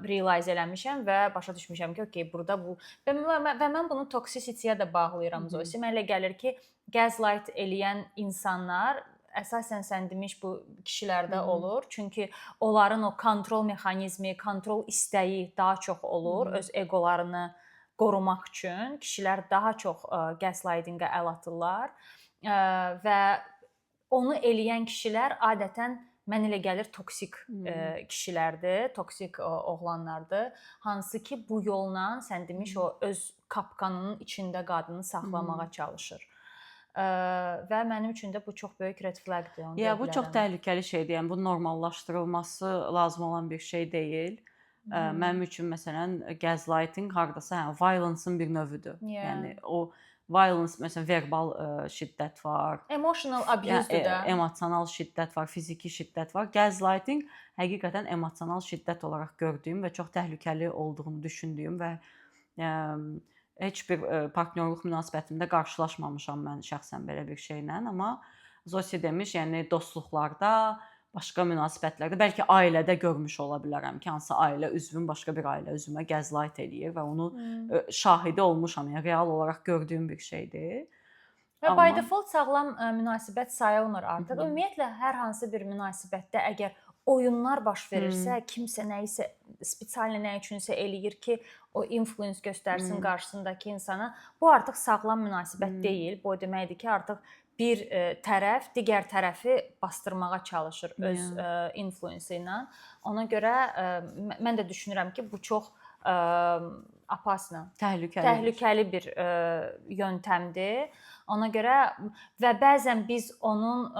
realize eləmişəm və başa düşmüşəm ki, okey, burada bu və mən bunu toksisityyə də bağlayıram Zosi. Mənə elə gəlir ki, gaslight eləyən insanlar əsasən sən demiş bu kişilərdə olur. Çünki onların o kontrol mexanizmi, kontrol istəyi daha çox olur öz egolarını qorumaq üçün. Kişilər daha çox gaslightingə əl atırlar və onu eləyən kişilər adətən mən elə gəlir toksik kişilərdir, toksik oğlanlardır. Hansı ki bu yolla sən demiş o öz kapkanının içində qadını saxlamağa çalışır. Və mənim üçün də bu çox böyük red flagdır. Ya bu çox təhlükəli şeydir. Yəni bu normallaşdırılması lazım olan bir şey deyil. Mənim üçün məsələn gaslighting hardasa violence-ın bir növüdür. Yəni o violence məsələn verbal şiddət var. Emotional abuse-dur da. Emosional şiddət var, fiziki şiddət var. Gaslighting həqiqətən emosional şiddət olaraq gördüyüm və çox təhlükəli olduğunu düşündüyüm və heç bir partnyorluq münasibətimdə qarşılaşmamışam mən şəxsən belə bir şeylə, amma Zosi demiş, yəni dostluqlarda, başqa münasibətlərdə, bəlkə ailədə görmüş ola bilərəm ki, hansı ailə üzvüm başqa bir ailə üzvümə gaslight eləyir və onu şahidi olmuşam, yəni real olaraq gördüyüm bir şeydir. Və by default sağlam münasibət sayılmır artıq. Ümumiyyətlə hər hansı bir münasibətdə əgər oyunlar baş verirsə, kimsə nəyisə spesialni nə üçünsə eləyir ki, o influence göstərsin qarşısındakı insana, bu artıq sağlam münasibət deyil. Bu o deməkdir ki, artıq bir tərəf digər tərəfi bastırmağa çalışır öz influence ilə. Ona görə mən də düşünürəm ki, bu çox apasna, təhlükəli bir yöntəmdir. Ona görə və bəzən biz onun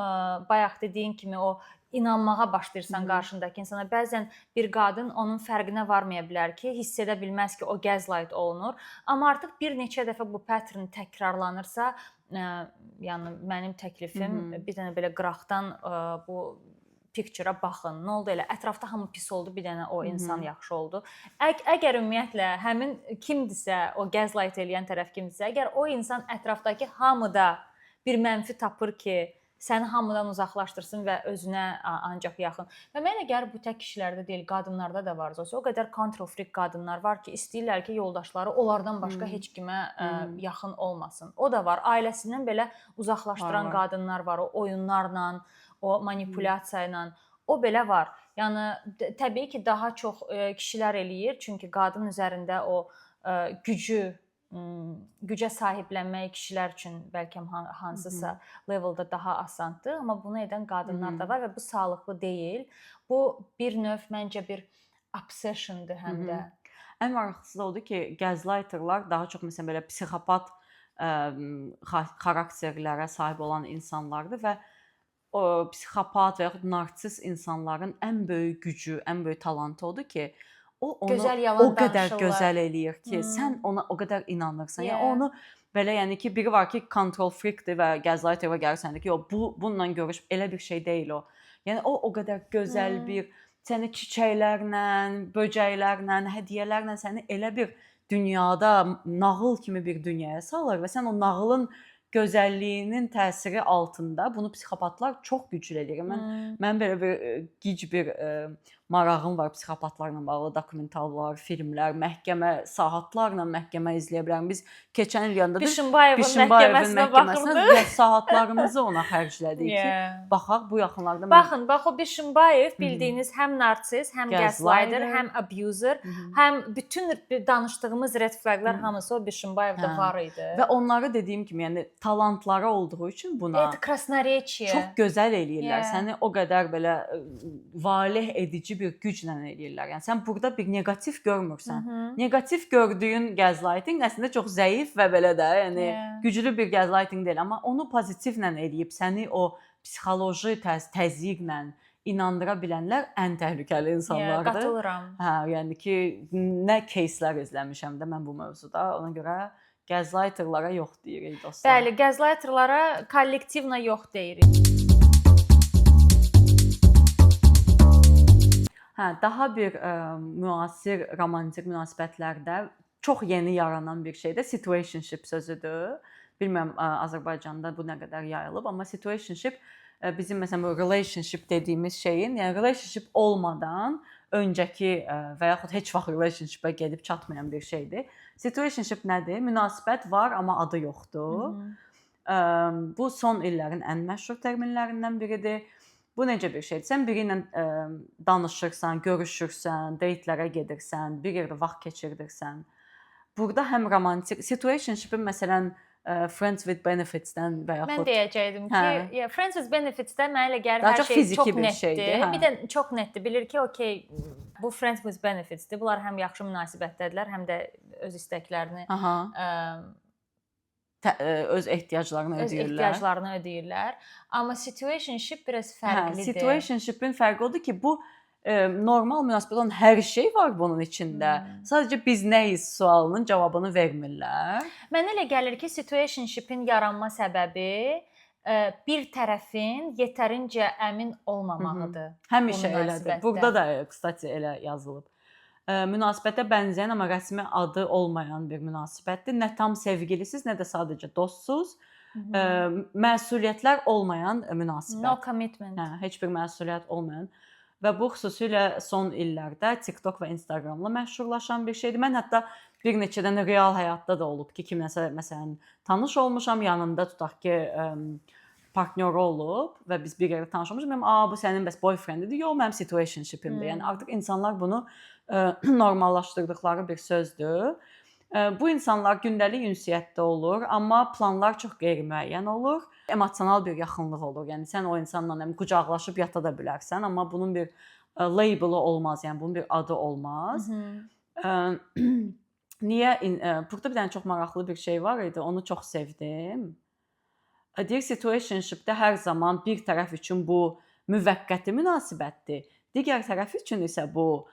bayaq dediyin kimi o inanmağa başlayırsan qarşındakı insana. Bəzən bir qadın onun fərqinə varmaya bilər ki, hiss edə bilməz ki, o gaslight olunur. Amma artıq bir neçə dəfə bu pattern təkrarlanırsa, yəni mənim təklifim bir dənə belə qıraqdan bu picture-a baxın. Nə oldu elə? Ətrafda hamı pis oldu, bir dənə o insan yaxşı oldu. Əgər ümumiyyətlə həmin kimdirsə, o gaslight eləyən tərəf kimdirsə, əgər o insan ətrafdakı hamıda bir mənfi tapır ki, səni hamıdan uzaqlaşdırsın və özünə ancaq yaxın. Və mənə gəlir bu tək kişilərdə deyil, qadınlarda da var. O qədər control freak qadınlar var ki, istəyirlər ki, yoldaşları onlardan başqa heç kimə yaxın olmasın. O da var. Ailəsindən belə uzaqlaşdıran qadınlar var. O oyunlarla, o manipulyasiya ilə. O belə var. Yəni təbii ki, daha çox kişilər eləyir, çünki qadın üzərində o gücə sahiblənmək kişilər üçün bəlkə hansısa leveldə daha asandır, amma bunu edən qadınlar da var və bu sağlıqlı deyil. Bu bir növ məncə bir obsessiondur həm də. Ən maraqlısı odur ki, gaslighterlar daha çox məsələn belə psixopat xarakterlərə sahib olan insanlardır və o psixopat və yaxud narsist insanların ən böyük gücü, ən böyük talantı odur ki, o onu o qədər gözəl eləyir ki, sən ona o qədər inanırsan. Yəni onu belə yəni ki, biri var ki, control freakdir və gaslighter-ə gəlirsən ki, bununla görüş elə bir şey deyil o. Yəni o qədər gözəl bir səni çiçəklərlə, böcəklərlə, hədiyyələrlə səni elə bir dünyada nağıl kimi bir dünyaya salır və sən o nağılın gözəlliyinin təsiri altında bunu psixopatlar çox güclü eləyir. Mən belə bir gic bir marağım var psixopatlarla bağlı dokumentallar, filmlər, məhkəmə saatlarla məhkəmə izləyə bilərəm. Biz keçən il yanında Bişimbayevin məhkəməsinə saatlarımızı ona xərclədik ki, baxaq bu yaxınlarda. Baxın, bax o Bişimbayev bildiyiniz həm narsist, həm gaslighter, həm abuser, həm bütün danışdığımız red flaglar hamısı o Bişimbayevdə var idi. Və onları dediyim kimi, yəni talantları olduğu üçün buna çox gözəl eləyirlər. Səni o qədər belə valeh edici bir güclə eləyirlər. Yəni sən burada bir neqativ görmürsən. Neqativ gördüyün gaslighting əslində çox zəif və belə də, yəni güclü bir gaslighting deyil, amma onu pozitivlə eləyib səni o psixoloji təzyiqlə inandıra bilənlər ən təhlükəli insanlardır. Qatılıram. Hə, yəni ki, nə кейslər izləmişəm də mən bu mövzuda. Ona görə gaslighterlara yox deyirik dostlar. Bəli, gaslighterlara kollektivlə yox deyirik. Hə, daha bir müasir romantik münasibətlərdə çox yeni yaranan bir şey də situationship sözüdür. Bilmirəm Azərbaycanda bu nə qədər yayılıb, amma situationship bizim məsələn bu relationship dediyimiz şeyin, yəni relationship olmadan öncəki və yaxud heç vaxt relationship-ə gedib çatmayan bir şeydir. Situationship nədir? Münasibət var, amma adı yoxdur. Bu son illərin ən məşhur terminlərindən biridir. Bu necə bir şeydir? Sən biri ilə danışırsan, görüşürsən, deytlərə gedirsən, bir yerdə vaxt keçirdirsən. Burada həm romantik situationship-in məsələn Friends with Benefits-dən və yaxud Mən deyəcəydim ki, Friends with Benefits-də mənə elə gəlir hər şey fiziki çox bir netdir. şeydir. Bir də çox netdir. Bilir ki, okey, bu Friends with Benefits-dir. Bunlar həm yaxşı münasibətdədirlər, həm də öz istəklərini öz ehtiyaclarını ödəyirlər. Amma situationship biraz fərqlidir. Situationship-in fərqi odur ki, bu normal münasibət olan hər şey var bunun içində. Sadəcə biz nəyiz sualının cavabını vermirlər. Mənə elə gəlir ki, situationship-in yaranma səbəbi bir tərəfin yetərincə əmin olmamağıdır. Həmişə elədir. Burada da kstati elə yazılıb. Münasibətə bənzəyən amma rəsmi adı olmayan bir münasibətdir. Nə tam sevgilisiz, nə də sadəcə dostsuz. Məsuliyyətlər olmayan münasibət. No commitment. Heç bir məsuliyyət olmayan. Və bu xüsusilə son illərdə TikTok və Instagramla məşhurlaşan bir şeydir. Mən hətta bir neçə dənə real həyatda da olub ki, kiməsə məsələn tanış olmuşam, yanında tutaq ki, partnyoru olub və biz bir yerdə tanış olmuşuq. Bu sənin bəs boyfriendidir. Yox, mənim situationshipimdir. Yəni artıq insanlar bunu normallaşdırdıqları bir sözdür. Bu insanlar gündəlik ünsiyyətdə olur, amma planlar çox qeyri-müəyyən olur. Emosional bir yaxınlıq olur. Yəni sən o insanla qucaqlaşıb yata da bilərsən, amma bunun bir labeli olmaz, yəni bunun bir adı olmaz. Niyə? Burada bir dənə çox maraqlı bir şey var idi, onu çox sevdim. Deyir situationship-də hər zaman bir tərəf üçün bu müvəqqəti münasibətdir. Digər tərəf üçün isə bu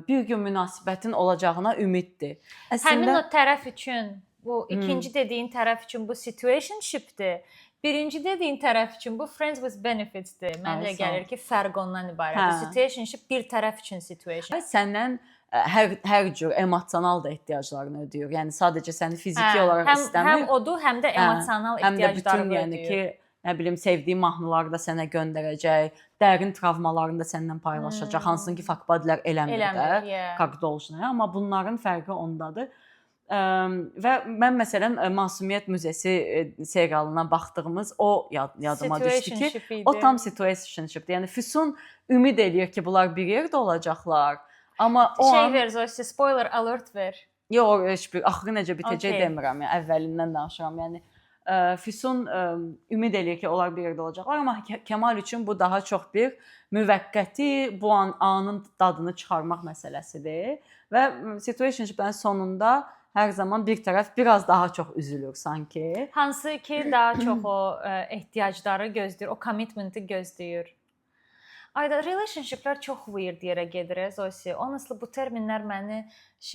bir gün münasibətin olacağına ümiddir. Həmin o tərəf üçün, bu ikinci dediyin tərəf üçün bu situationship-dir. Birinci dediyin tərəf üçün bu friends with benefits-dir. Mənə gəlir ki, fərq ondan ibarətdir. Situationship bir tərəf üçün situationship. Səndən hər cür emosional da ehtiyaclarını ödəyir. Yəni sadəcə səni fiziki olaraq istəmir. Həm odur, həm də emosional ehtiyaclarını ödəyir. Yəni ki, nə bilim sevdiyi mahnıları da sənə göndərəcək, dərin travmalarını da səndən paylaşacaq, hansını ki fuck buddylər eləmir də, как должное, amma bunların fərqi ondadır. Və mən məsələn Masumiyyət Müzesi serialına baxdığımız o yadıma düşdü ki, o tam situationship-dir. Yəni Füsun ümid eləyir ki, bunlar bir yerdə olacaqlar. Amma o an ver Zosi, spoiler alert ver. Yox, heç bir axırı necə bitəcək demirəm, yəni əvvəlindən danışıram. Yəni Füsun ümid eləyir ki, onlar bir yerdə olacaqlar, amma Kəmal üçün bu daha çox bir müvəqqəti, bu anın dadını çıxarmaq məsələsidir və situationship-lərin sonunda hər zaman bir tərəf biraz daha çox üzülür sanki. Hansı ki daha çox o ehtiyacları gözləyir, o commitmenti gözləyir. Ayda relationshiplər çox weird yerə gedir, Zosi. Honestly bu terminlər məni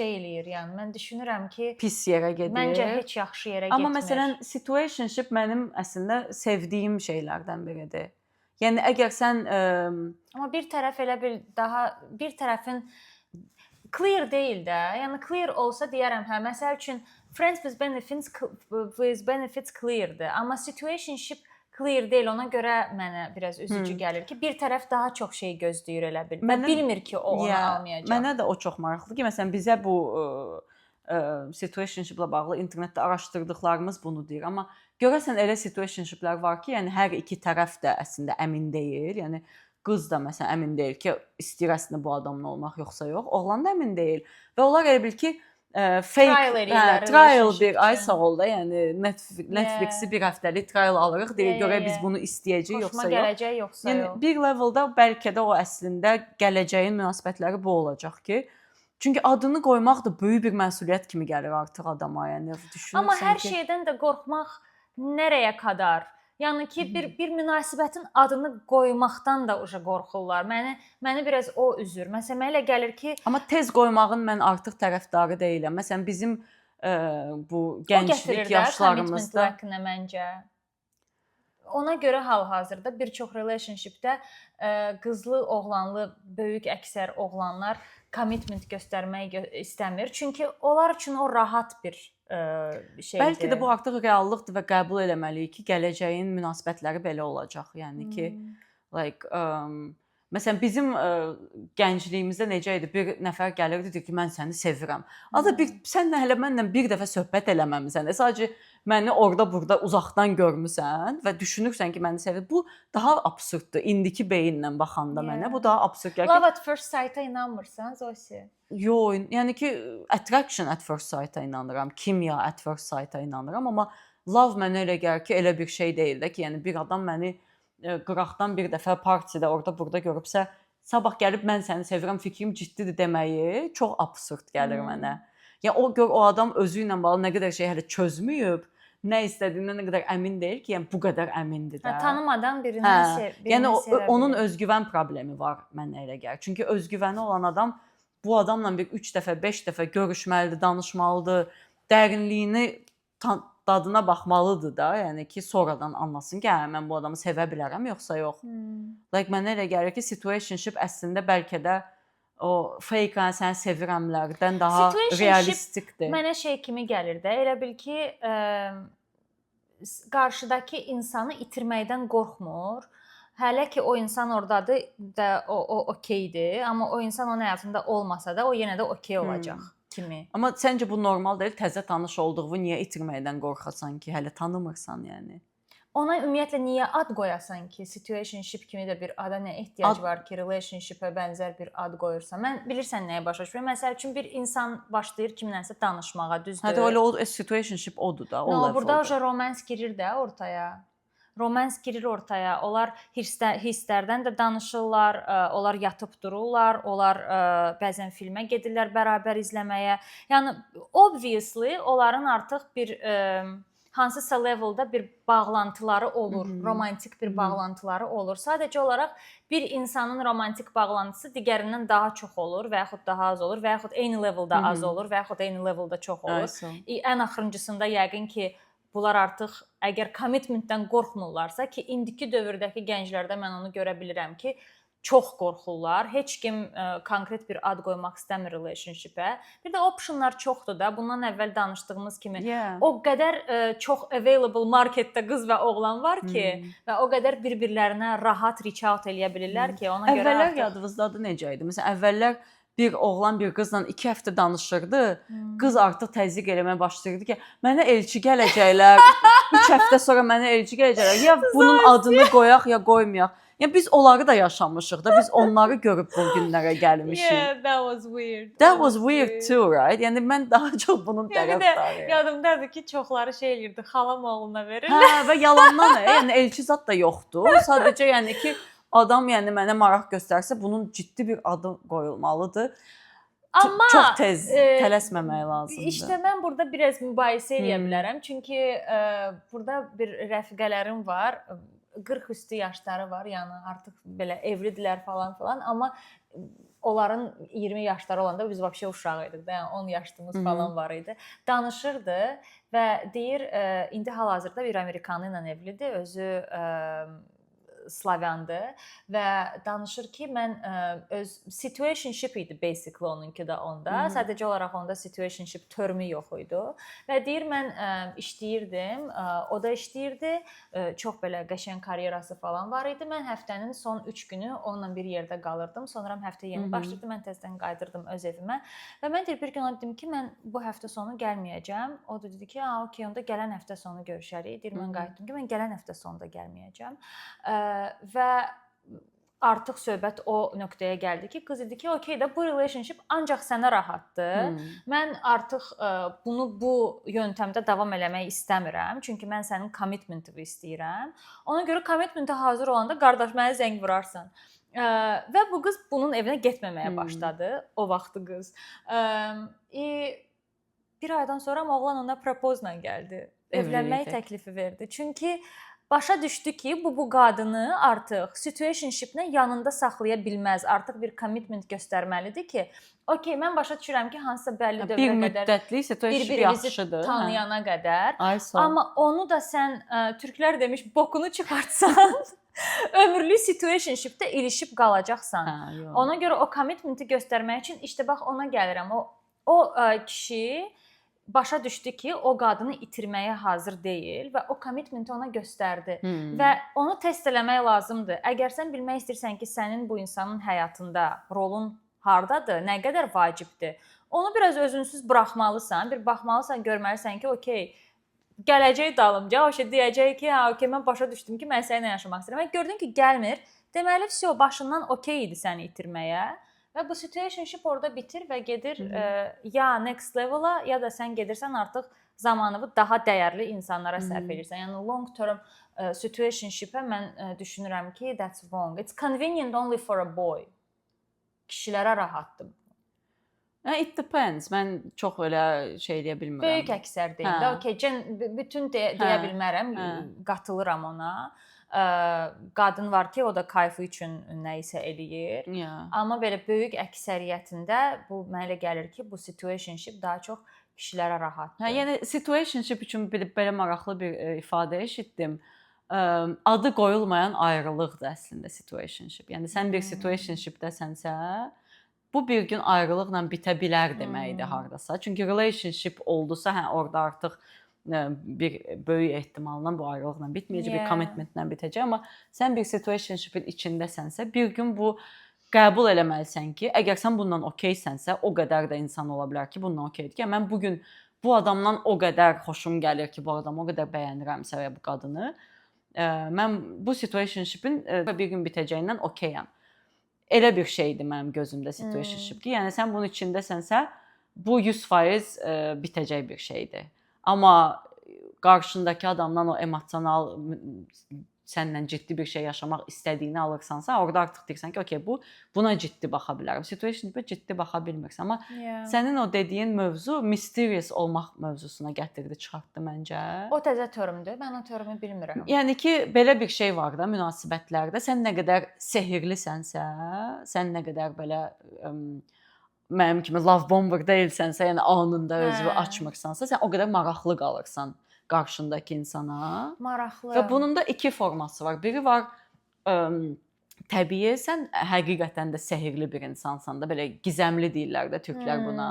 eləyir, yəni mən düşünürəm ki, pis yerə gedir. Məncə heç yaxşı yerə getmir. Amma məsələn situationship mənim əslində sevdiyim şeylərdən biridir. Yəni əgər sən amma bir tərəf elə bil daha bir tərəfin clear deyil də. Yəni clear olsa deyərəm, hə, məsəl üçün friends with benefits clear-dir, amma situationship clear deyil. Ona görə mənə biraz üzücü gəlir ki, bir tərəf daha çox şey gözləyir elə bil. Bilmir ki, o onu almayacaq. Mənə də o çox maraqlıdır ki, məsələn bizə bu situationship-la bağlı internetdə araşdırdıqlarımız bunu deyir. Amma görəsən elə situationship-lər var ki, yəni hər iki tərəf də əslində əmin deyil. Yəni qız da məsələn əmin deyil ki, istəyir əslində bu adamla olmaq yoxsa yox. Oğlan da əmin deyil. Və onlar elə bil ki, fake trial bir ay sağ ol da, yəni Netflix-i bir həftəlik trial alırıq, deyir görək biz bunu istəyəcəyik yoxsa yox. Xoşuma gələcək yoxsa yox. Yəni bir leveldə bəlkə də o əslində gələcəyin münasibətləri bu olacaq ki, çünki adını qoymaq da böyük bir məsuliyyət kimi gəlir artıq adama, yəni düşünürsən ki. Amma hər şeydən də qorxmaq nərəyə qədər? Yəni ki, bir münasibətin adını qoymaqdan da qorxurlar. Məni biraz o üzür. Məsələn, mənə elə gəlir ki, amma tez qoymağın mən artıq tərəfdarı deyiləm. Məsələn, bizim bu gənclik yaşlarımızda məncə ona görə hal-hazırda bir çox relationshipdə qızlı, oğlanlı, böyük əksər oğlanlar commitment göstərmək istəmir. Çünki onlar üçün o rahat bir şeydir. Bəlkə də bu artıq reallıqdır və qəbul eləməliyik ki, gələcəyin münasibətləri belə olacaq. Yəni ki, like məsələn bizim gəncliyimizdə necə idi? Bir nəfər gəlirdi deyir ki, mən səni sevirəm. Adı sən hələ mənlə bir dəfə söhbət eləməmisən. Sadəcə məni orada-burada uzaqdan görmüsən və düşünürsən ki, məni sevir. Bu daha absurddur. İndiki beyinlə baxanda mənə bu daha absurd gəlir. Love at first sight-a inanmırsan, Zosi? Yox, yəni ki, attraction at first sight-a inanıram, kimya at first sight-a inanıram, amma love mənə elə gəlir ki, elə bir şey deyil də ki, yəni bir adam məni qıraqdan bir dəfə partidə orada-burada görübsə, sabah gəlib mən səni sevirəm, fikrim ciddidir deməyi çox absurd gəlir mənə. Yəni o adam özü ilə bağlı nə qədər şey hələ çözməyib, nə istədiyindən nə qədər əmin deyil ki, yəni bu qədər əmindir də. Tanımadan birini sevir. Yəni onun özgüvən problemi var mənə elə gəlir. Çünki özgüvəni olan adam bu adamla bir 3 dəfə, 5 dəfə görüşməlidir, danışmalıdır, dərinliyini dadına baxmalıdır da, yəni ki, sonradan anlasın ki, hə, mən bu adamı sevə bilərəm, yoxsa yox. Like mənə elə gəlir ki, situationship əslində bəlkə də o fake səni sevirəmlərdən daha realistikdir. Mənə şey kimi gəlir də, elə bil ki, qarşıdakı insanı itirməkdən qorxmur. Hələ ki o insan ordadır da o okeydir, amma o insan onun həyatında olmasa da o yenə də okey olacaq kimi. Amma səncə bu normal deyil? Təzə tanış olduğunu niyə itirməkdən qorxasan ki, hələ tanımırsan yəni? Ona ümumiyyətlə niyə ad qoyasan ki, situationship kimi də bir ada nə ehtiyac var ki, relationship-ə bənzər bir ad qoyursan? Mən bilirsən nəyə başa düşürəm? Məsəl üçün bir insan başlayır kimlənsə danışmağa, düzdür? Hə də elə o situationship odur da, o leveldə. Burada romans girir də ortaya. Romans girir ortaya. Onlar hisslərdən də danışırlar, onlar yatıb dururlar, onlar bəzən filmə gedirlər bərabər izləməyə. Yəni obviously onların artıq bir hansısa leveldə bir bağlantıları olur, romantik bir bağlantıları olur. Sadəcə olaraq bir insanın romantik bağlantısı digərindən daha çox olur və yaxud daha az olur və yaxud eyni leveldə az olur və yaxud eyni leveldə çox olur. Ən axırıncısında yəqin ki bunlar artıq əgər commitmentdən qorxmurlarsa ki, indiki dövrdəki gənclərdə mən onu görə bilirəm ki, çox qorxurlar. Heç kim konkret bir ad qoymaq istəmir relationship-ə. Bir də optionlar çoxdur da. Bundan əvvəl danışdığımız kimi o qədər çox available marketdə qız və oğlan var ki, və o qədər bir-birlərinə rahat reach out eləyə bilirlər ki, ona görə əvvəllər yadınızdadır necə idi? Məsələn, əvvəllər bir oğlan bir qızla 2 həftə danışırdı. Qız artıq təzyiq eləməyə başlayırdı ki, mənə elçi gələcəklər. 3 həftə sonra mənə elçi gələcəklər. Ya bunun adını qoyaq, ya qoymayaq. Yəni biz onları da yaşamışıq da, biz onları görüb bu günlərə gəlmişik. Yeah, that was weird. That was weird too, right? Yəni mən daha çox bunun tərəfdarıyam. Yadımdadır ki, çoxları şey eləyirdi, xalam oğluna verir. Hə, və yalandan, yəni elçi zad da yoxdur. Sadəcə yəni ki, adam yəni mənə maraq göstərsə bunun ciddi bir adı qoyulmalıdır. Amma çox tez tələsməmək lazımdır. İşte mən burada biraz mübahisə eləyə bilərəm. Çünki burada bir rəfiqələrim var. 40 üstü yaşları var. Yəni artıq belə evlidirlər falan filan, amma onların 20 yaşları olanda biz vəbşə uşaq idik də. Yəni 10 yaşımız falan var idi. Danışırdı və deyir indi hal-hazırda bir Amerikanlı ilə evlidir. Özü Slavyandır və danışır ki, mən öz situationship idi basically onunki də onda. Sadəcə olaraq onda situationship termi yox idi. Və deyir mən işləyirdim, o da işləyirdi. Çox belə qəşəng karyerası falan var idi. Mən həftənin son 3 günü onunla bir yerdə qalırdım. Sonra həftə yeni başladı. Mən təzədən qayıdırdım öz evimə. Və mən deyir bir gün ona dedim ki, mən bu həftə sonu gəlməyəcəm. O da dedi ki, okey, onda gələn həftə sonu görüşərik. Deyir mən qayıtdım ki, mən gələn həftə sonunda gəlməyəcəm. Və artıq söhbət o nöqtəyə gəldi ki, qız dedi ki, okey də bu relationship ancaq sənə rahatdır. Mən artıq bunu bu yöntəmdə davam eləmək istəmirəm. Çünki mən sənin commitmentini istəyirəm. Ona görə commitmentə hazır olanda qardaş mənə zəng vurarsan. Və bu qız bunun evinə getməməyə başladı. O vaxtı qız. Bir aydan sonra oğlan ona propozla gəldi. Evlənmək təklifi verdi. Çünki başa düşdü ki, bu qadını artıq situationship-lə yanında saxlaya bilməz. Artıq bir commitment göstərməlidir ki, okey, mən başa düşürəm ki, hansısa bəlli Bir dövrə qədər müddətlik situationship bir-birinizi yaxşıdır. tanıyana qədər. Ay sağ ol. Amma onu da sən türklər demiş, bokunu çıxartsan, ömürlük situationship-də ilişib qalacaqsan. Hə, yox. Ona görə o commitmenti göstərmək üçün işte bax ona gəlirəm. O kişi başa düşdü ki, o qadını itirməyə hazır deyil və o commitmenti ona göstərdi. Və onu test eləmək lazımdır. Əgər sən bilmək istəyirsən ki, sənin bu insanın həyatında rolun hardadır, nə qədər vacibdir, onu biraz özünsüz buraxmalısan, bir baxmalısan, görməlisən ki, okey, gələcək dalımca, o şey deyəcək ki, hə, okey, mən başa düşdüm ki, mən səninlə yaşamaq istəyirəm. Gördün ki, gəlmir, deməli, vəsə başından okey idi səni itirməyə. Və bu situationship orada bitir və gedir ya next level-a, ya da sən gedirsən artıq zamanını daha dəyərli insanlara sərf edirsən. Yəni long term situationship-ə mən düşünürəm ki, that's wrong. It's convenient only for a boy. Kişilərə rahatdır. It depends. Mən çox elə şey deyə bilmirəm. Böyük əksər deyil də. Okay, bütün deyə bilmərəm, qatılıram ona. Qadın var ki, o da kayfı üçün nə isə eləyir. Amma belə böyük əksəriyyətində bu mənə elə gəlir ki, bu situationship daha çox kişilərə rahatdır. Yəni situationship üçün belə maraqlı bir ifadə eşitdim. Adı qoyulmayan ayrılıqdır əslində situationship. Yəni sən bir situationshipdəsənsə, bu bir gün ayrılıqla bitə bilər deməkdir hardasa. Çünki relationship oldusa, hə orada artıq bir böyük ehtimalla bu ayrılıqla bitməyəcək, bir commitmentlə bitəcək, amma sən bir situationshipin içindəsənsə, bir gün bu qəbul eləməlisən ki, əgər sən bundan okeysənsə, o qədər də insan ola bilər ki, bundan okeydir ki, mən bu gün bu adamdan o qədər xoşum gəlir ki, bu adamı o qədər bəyənirəmsə və bu qadını, mən bu situationshipin bir gün bitəcəyindən okeyəm. Elə bir şeydir mənim gözümdə situationship ki, yəni sən bunun içindəsənsə, bu 100% bitəcək bir şeydir. Amma qarşındakı adamdan o emosional səndən ciddi bir şey yaşamaq istədiyini alırsansa, orada artıq deyirsən ki, okey, buna ciddi baxa bilərəm. Situationshipə ciddi baxa bilmirsən, amma sənin o dediyin mövzu mysterious olmaq mövzusuna gətirdi, çıxartdı məncə. O təzə termdir. Mən o termi bilmirəm. Yəni ki, belə bir şey var da münasibətlərdə. Sən nə qədər sehrlisənsə, sən nə qədər belə mənim kimi love bomber deyilsənsə, yəni anında özünü açmırsansa, sən o qədər maraqlı qalırsan qarşındakı insana. Maraqlı. Və bunun da iki forması var. Biri var təbii, sən həqiqətən də sehrli bir insansan da, belə gizəmli deyirlər də türklər buna.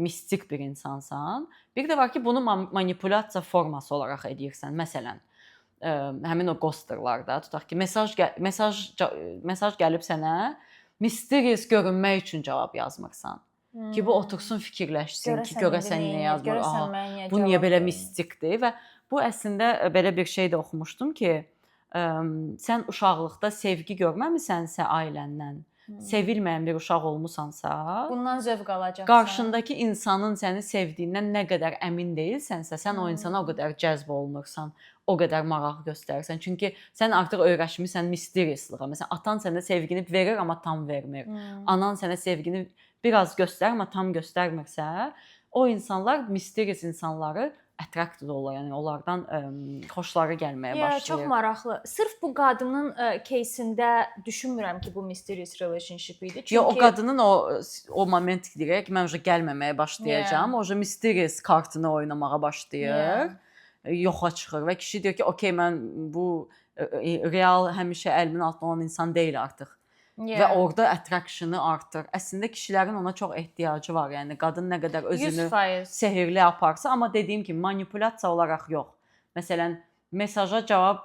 Mistik bir insansan. Bir də var ki, bunu manipulyasiya forması olaraq edirsən. Məsələn, həmin o ghosterlarda, tutaq ki, mesaj gəlib sənə, mysterious görünmək üçün cavab yazmırsan. Ki bu otursun fikirləşsin ki, görəsən niyə yazmır, bu niyə belə mistikdir və bu əslində belə bir şey də oxumuşdum ki, sən uşaqlıqda sevgi görməmisənsə ailəndən, sevilməyən bir uşaq olmusansa, bundan zövq alacaqsan. Qarşındakı insanın səni sevdiyindən nə qədər əmin deyilsənsə, sən o insana o qədər cəzb olunursan, o qədər maraq göstərirsən. Çünki sən artıq öyrəşmisən mysteriouslığa. Məsələn, atan sənə sevgini verir, amma tam vermir. Anan sənə sevgini biraz göstərir, amma tam göstərmirsə, o insanlar mysterious insanları attract olur, yəni onlardan xoşları gəlməyə başlayır. Çox maraqlı. Sırf bu qadının кейsində düşünmürəm ki, bu mysterious relationship idi. Çünki o qadının o moment deyir ki, mən уже gəlməməyə başlayacağam. O mysterious kartını oynamağa başlayır. Yoxa çıxır və kişi deyir ki, okey, mən bu real həmişə əlimin altında olan insan deyil artıq. Və orada attraction-ı artır. Əslində kişilərin ona çox ehtiyacı var. Yəni qadın nə qədər özünü 100%. sehrli aparsa, amma dediyim kimi manipulyasiya olaraq yox. Məsələn, mesaja cavab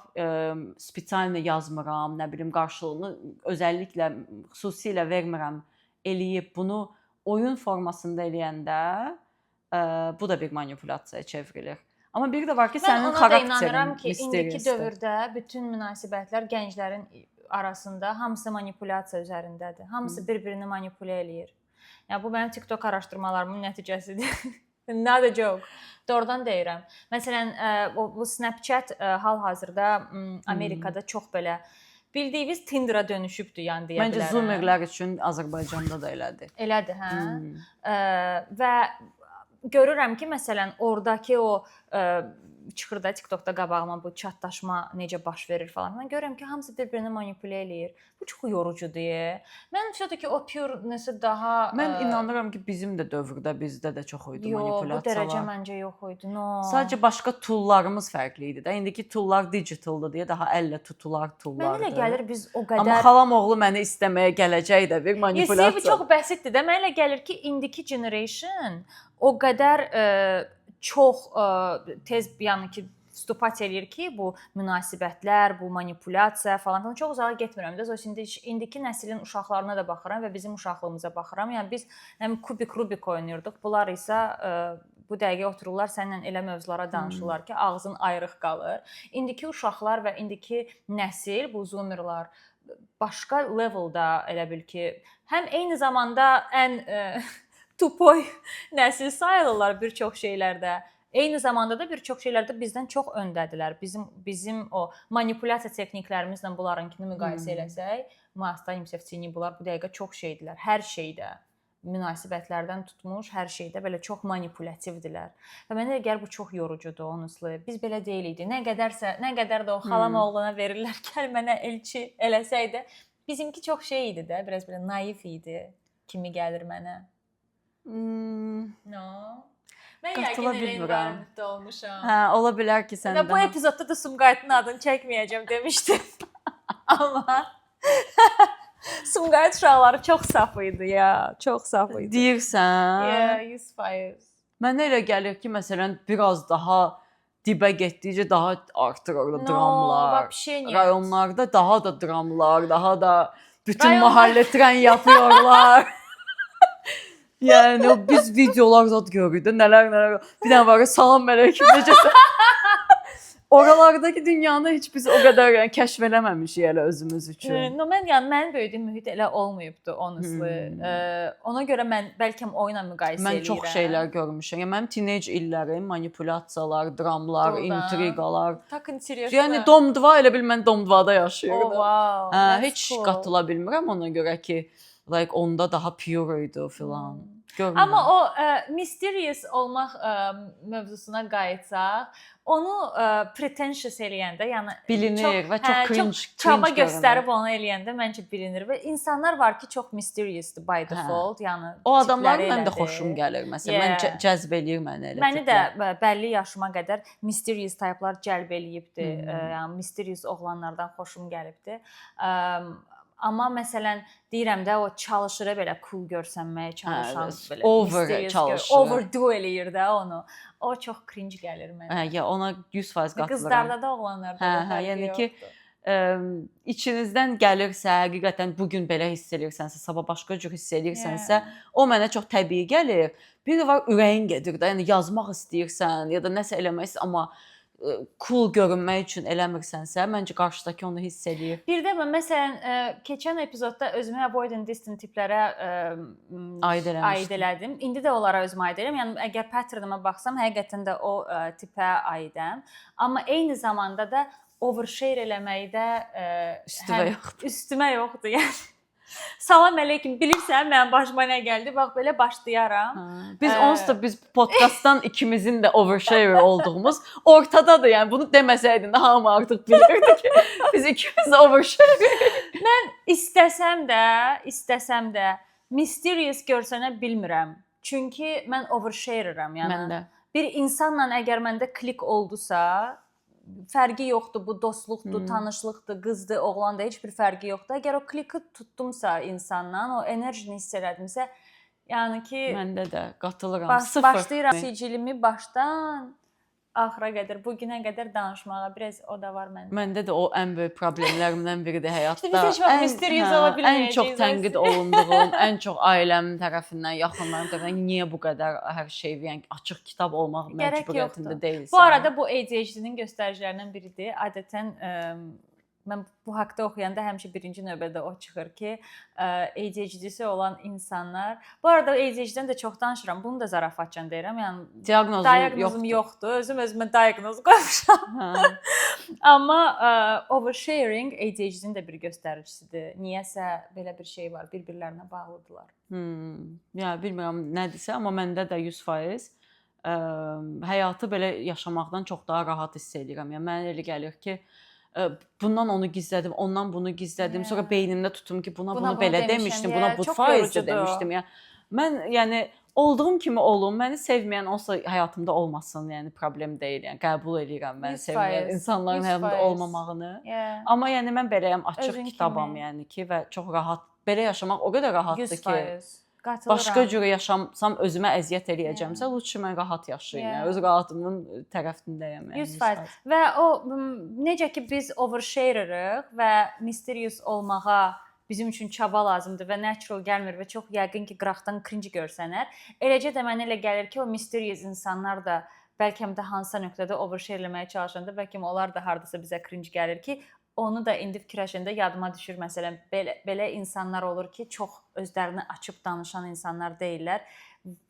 spesialni yazmıram, nə bilim qarşılığını özəlliklə xüsusilə vermirəm, eləyib bunu oyun formasında eləyəndə bu da bir manipulyasiyaya çevrilir. Amma bir də var ki, sənin xarakterin mən ona da inanıram ki, indiki mysterious-dir. dövrdə bütün münasibətlər gənclərin arasında hamısı manipulyasiya üzərindədir. Hamısı bir-birini manipulə eləyir. Yəni bu mənim TikTok araşdırmalarımın nəticəsidir. Not a joke. Doğrudan deyirəm. Məsələn, bu Snapchat hal-hazırda Amerikada çox belə bildiyiniz Tinder-a dönüşübdür, yəni deyə bilərəm. Məncə zoomerlər üçün Azərbaycanda da elədir. Elədir, hə? Və görürəm ki, məsələn, oradakı o çıxır da TikTokda qabağıma bu chatlaşma necə baş verir falan. Mən görürəm ki, hamısı bir-birini manipulə eləyir. Bu çox yorucudur. Mən ki o pure nəsə daha Mən inanıram ki, bizim də dövrdə bizdə də çox idi bu manipulyasiyalar. dərəcə məncə yox idi. No. Sadəcə başqa toollarımız fərqli idi də. İndiki toollar digitaldır deyə daha əllə tutular toollardır. Mənə elə gəlir biz o qədər Amma xalam oğlu məni istəməyə gələcək də bir manipulyasiya. Bu çox bəsitdir də. Mənə elə gəlir ki, indiki generation o qədər çox tez yəni ki vstupat eləyir ki, bu münasibətlər, bu manipulyasiya falan çox uzağa getmirəm də. İndiki nəslin uşaqlarına da baxıram və bizim uşaqlığımıza baxıram. Yəni biz həm kubik, rubik oynayırdıq. Bunlar isə bu dəqiqə otururlar səninlə elə mövzulara danışırlar ki, ağzın ayrıq qalır. İndiki uşaqlar və indiki nəsil, bu zoomerlar başqa leveldə elə bil ki, həm eyni zamanda ən tupoy nəsil sayılırlar bir çox şeylərdə. Eyni zamanda da bir çox şeylərdə bizdən çox öndədirlər. Bizim o manipulyasiya texniklərimizlə bunlarınkini müqayisə eləsək, Mastaimsevçini bunlar bu dəqiqə çox şeydilər. Hər şeydə, münasibətlərdən tutmuş, hər şeydə belə çox manipulyativdilər. Və mənə gəlir bu çox yorucudur honestly. Biz belə deyilik. Nə qədər də o xalam oğluna verirlər, gəl mənə elçi eləsəydi, bizimki çox şey idi də, biraz belə naif idi kimi gəlir mənə. No. Mən yəqin elə environmentdə olmuşam. Hə, ola bilər ki, sən də. Bu epizodda da Sumqayıtın adını çəkməyəcəm demişdim. Amma Sumqayıt uşaqları çox saf idi ya, çox saf idi. Deyirsən? Yeah, 100%. Mənə elə gəlir ki, məsələn, biraz daha dibə getdikcə daha artır orada dramlar. Rayonlarda daha da dramlar, daha da bütün mahallə tren yapıyorlar. Yəni biz videolar zad görürük də nələr. Bir dənə var ya, salam əleykum necəsən? Oralardakı dünyanı heç biz o qədər yəni kəşf eləməmişik elə özümüz üçün. No mənim böyüdüyüm mühit elə olmayıbdı honestly. Ona görə mən bəlkə oyunla müqayisə edirəm. Mən çox şeylər görmüşəm. Yəni mənim teenage illərim, manipulyasiyalar, dramlar, intriqalar. Tak interesно. Yəni Dom 2 elə bil mən Dom 2-da yaşayırdım. Wow. Heç qatıla bilmirəm ona görə ki, like onda daha pure idi filan. Görmürəm. Amma o mysterious olmaq mövzusuna qayıtsaq, onu pretentious eləyəndə, yəni bilinir və çox cringe çaba göstərib onu eləyəndə məncə bilinir və insanlar var ki, çox mysteriousdur by default, yəni o adamların mənim də xoşum gəlir məsələn. Mən cəzb eləyir məni elə. Məni də bəlli yaşıma qədər mysterious tayplar cəlb eləyibdi. Yəni mysterious oğlanlardan xoşum gəlibdi. Amma məsələn deyirəm də o çalışır belə cool görsənməyə çalışan belə over çalışır. Overdo eləyir də onu. O çox cringe gəlir mənə. Ya ona 100% qatılıram. Qızlarda da, oğlanlarda da. Yəni ki içinizdən gəlirsə, həqiqətən bu gün belə hiss edirsənsə, sabah başqa cür hiss edirsənsə, o mənə çox təbii gəlir. Bir də var ürəyin gedir də, yəni yazmaq istəyirsən ya da nəsə eləmək istəyirsən, amma cool görünmək üçün eləmirsənsə, məncə qarşıdakı onu hiss edir. Bir də mən məsələn keçən epizodda özümə avoidant distant tiplərə aid elədim. İndi də onlara özümə aid edirəm. Yəni əgər patternıma baxsam, həqiqətən də o tipə aidəm. Amma eyni zamanda da overshare eləməkdə üstümə yoxdur. Yəni salam əleykum, bilirsən mənim başıma nə gəldi? Bax belə başlayaram. Biz podkastdan ikimizin də overshare olduğumuz ortadadır. Yəni bunu deməsəydin də hamı artıq bilirdi ki, biz ikimiz də overshare. Mən istəsəm də mysterious görsənə bilmirəm. Çünki mən overshare'ırəm, yəni. Mən də. Bir insanla əgər məndə klik oldusa, fərqi yoxdur, bu dostluqdur, tanışlıqdır, qızdır, oğlandır, heç bir fərqi yoxdur. Əgər o kliki tutdumsa insandan, o enerjini hiss elədimsə, yəni ki məndə də qatılıram. Başlayıram sicilimi başdan axıra qədər, bu günə qədər danışmağa. Biraz o da var məndə. Məndə də o ən böyük problemlərimdən biridir həyatda. Biz heç vaxt mysterious ola bilməyəcəyik. Ən çox tənqid olunduğum, ən çox ailəmin tərəfindən, yaxınlarım tərəfindən niyə bu qədər hər şey, yəni açıq kitab olmaq məcburiyyətində deyilsən. Bu arada bu ADHD-nin göstəricilərindən biridir. Adətən mən bu haqqda oxuyanda həmişə birinci növbədə o çıxır ki, ADHD-si olan insanlar. Bu arada ADHD-dən də çox danışıram. Bunu da zarafatcan deyirəm. Yəni diaqnozum yoxdur. Özümə diaqnoz qoymuşam. Amma oversharing ADHD-nin də bir göstəricisidir. Niyəsə belə bir şey var, bir-birlərinə bağlıdırlar. Yəni bilmirəm nədirsə, amma məndə də 100%. həyatı belə yaşamaqdan çox daha rahat hiss edirəm. Yəni mənə elə gəlir ki, bundan onu gizlədim, ondan bunu gizlədim. Sonra beynimdə tutum ki, buna bunu belə demişdim, buna bu faizdə demişdim. Yəni mən olduğum kimi olum. Məni sevməyən olsa həyatımda olmasın, yəni problem deyil. Yəni qəbul edirəm mən sevməyən insanların həyatımda olmamağını. Amma yəni mən beləyəm, açıq kitabam yəni ki və çox rahat. Belə yaşamaq o qədər rahatdır ki, başqa cür yaşamsam özümə əziyyət eləyəcəmsə, lütfü mən rahat yaşayım. Yəni öz rahatımın tərəfindəyəm yəni. 100%. Və o necə ki biz overshare-ırıq və mysterious olmağa bizim üçün çaba lazımdır və natural gəlmir və çox yəqin ki, qıraqdan cringe görsənər. Eləcə də mənə elə gəlir ki, o mysterious insanlar da bəlkə də hansısa nöqtədə overshare eləməyə çalışanda bəlkə onlar da hardasa bizə cringe gəlir ki, onu da indi fikirləşəndə yadıma düşür. Məsələn, belə insanlar olur ki, çox özlərini açıb danışan insanlar deyillər.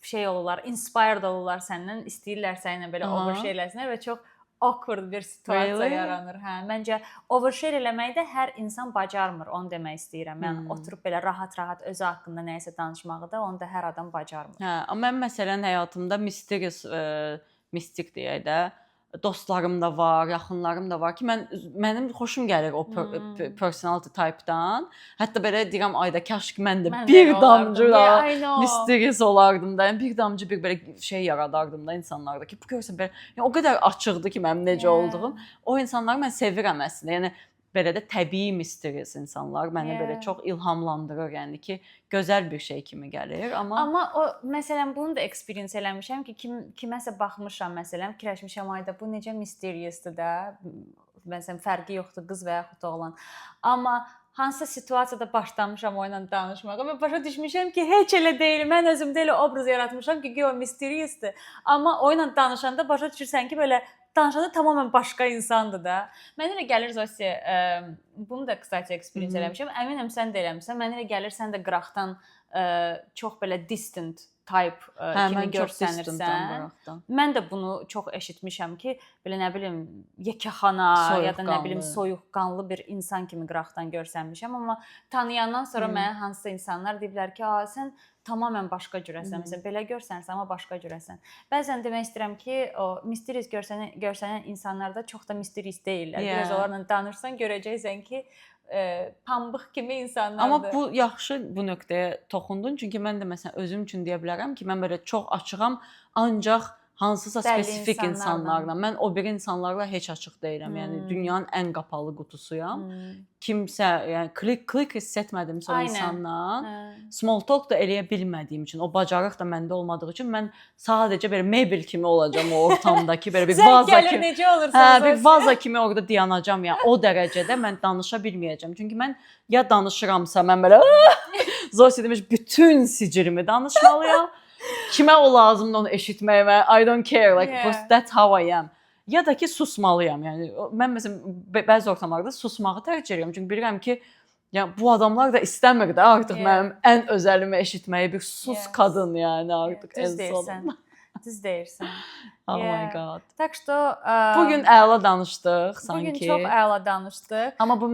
Şey olurlar, inspired olurlar səndən, istəyirlər səninlə belə overshare eləsinlər və çox awkward bir situasiya yaranır. Hə, məncə overshare eləməyi də hər insan bacarmır, onu demək istəyirəm. Yəni oturub belə rahat-rahat özü haqqında nəyisə danışmağı da onu da hər adam bacarmır. Hə, amma mən məsələn həyatımda mistik deyək də, dostlarım da var, yaxınlarım da var ki, mənim xoşum gəlir o personality type-dan. Hətta belə deyirəm, ayda kaş ki mən də bir damcı mysterious olardım da. Yəni bir damcı bir belə şey yaradardım da insanlarda ki, bu görsən belə, yəni o qədər açıqdır ki mənim necə olduğum. O insanları mən sevirəm əslində. Yəni belə də təbii mysterious insanlar məni belə çox ilhamlandırır, yəni ki, gözəl bir şey kimi gəlir, amma o məsələn bunu da experience eləmişəm ki, kiməsə baxmışam məsələn, fikirləşmişəm ayda bu necə mysteriousdur da. Məsələn fərqi yoxdur qız və yaxud da oğlan. Amma hansısa situasiyada başlamışam o ilə danışmağa və başa düşmüşəm ki, heç elə deyil. Mən özümdə elə obraz yaratmışam ki, o mysteriousdur. Amma o ilə danışanda başa düşürsən ki, belə danışanda tamamilə başqa insandır da. Mənə elə gəlir Zosi, bunu da qısaca experience eləmişəm. Əminəm sən də eləmisən. Mənə elə gəlir sən də qıraqdan çox belə distant type kimi görsənirsən. Mən də bunu çox eşitmişəm ki, belə nə bilim yekəxana ya da nə bilim soyuqqanlı bir insan kimi qıraqdan görsənmişəm, amma tanıyandan sonra mənə hansısa insanlar deyiblər ki, sən tamamilə başqa cürəsən. Məsələn, belə görsənirsən, amma başqa cürəsən. Bəzən demək istəyirəm ki, o mysterious görsənən insanlar da çox da mysterious deyillər. Biraz onlarla danışsan görəcəksən ki, pambıq kimi insanlardır. Amma bu yaxşı bu nöqtəyə toxundun, çünki mən də məsələn özüm üçün deyə bilərəm ki, mən belə çox açığam, ancaq hansısa spesifik insanlarla. Mən o bir insanlarla heç açıq deyiləm. Yəni dünyanın ən qapalı qutusuyam. Kimsə, yəni klik hiss etmədimsə o insanla, small talk da eləyə bilmədiyim üçün, o bacarıq da məndə olmadığı üçün mən sadəcə belə mebel kimi olacağam o ortamdakı, belə bir vaza kimi. Necə olursan? Bir vaza kimi orada dayanacağam. Yəni o dərəcədə mən danışa bilməyəcəm. Çünki mən ya danışıramsa mən belə Zosi demiş bütün sicilimi danışmalıyam. Kimə o lazımdır onu eşitməyə və I don't care, like that's how I am. Ya da ki susmalıyam. Yəni mən məsələn bəzi ortamlarda susmağı tərcih edirəm. Çünki bilirəm ki, yəni bu adamlar da istəmir də artıq mənim ən özəlimi eşitməyi, bir sus qadın yəni artıq en sonunda. Düz deyirsən. Oh my god. Tak что bugün əla danışdıq sanki. Bugün çox əla danışdıq. Amma bu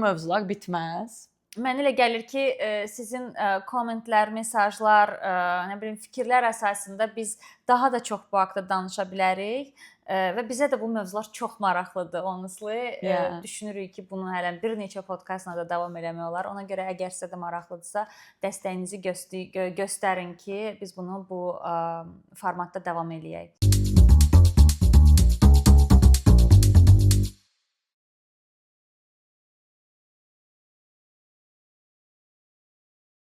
mövzular bitməz. Mənə elə gəlir ki, sizin kommentlər, mesajlar, nə bilim fikirlər əsasında biz daha da çox bu haqqda danışa bilərik və bizə də bu mövzular çox maraqlıdır, honestly. Düşünürük ki, bunu hələ bir neçə podkastla da davam eləmək olar. Ona görə əgər sizə də maraqlıdırsa, dəstəyinizi göstərin ki, biz bunu bu formatda davam eləyək.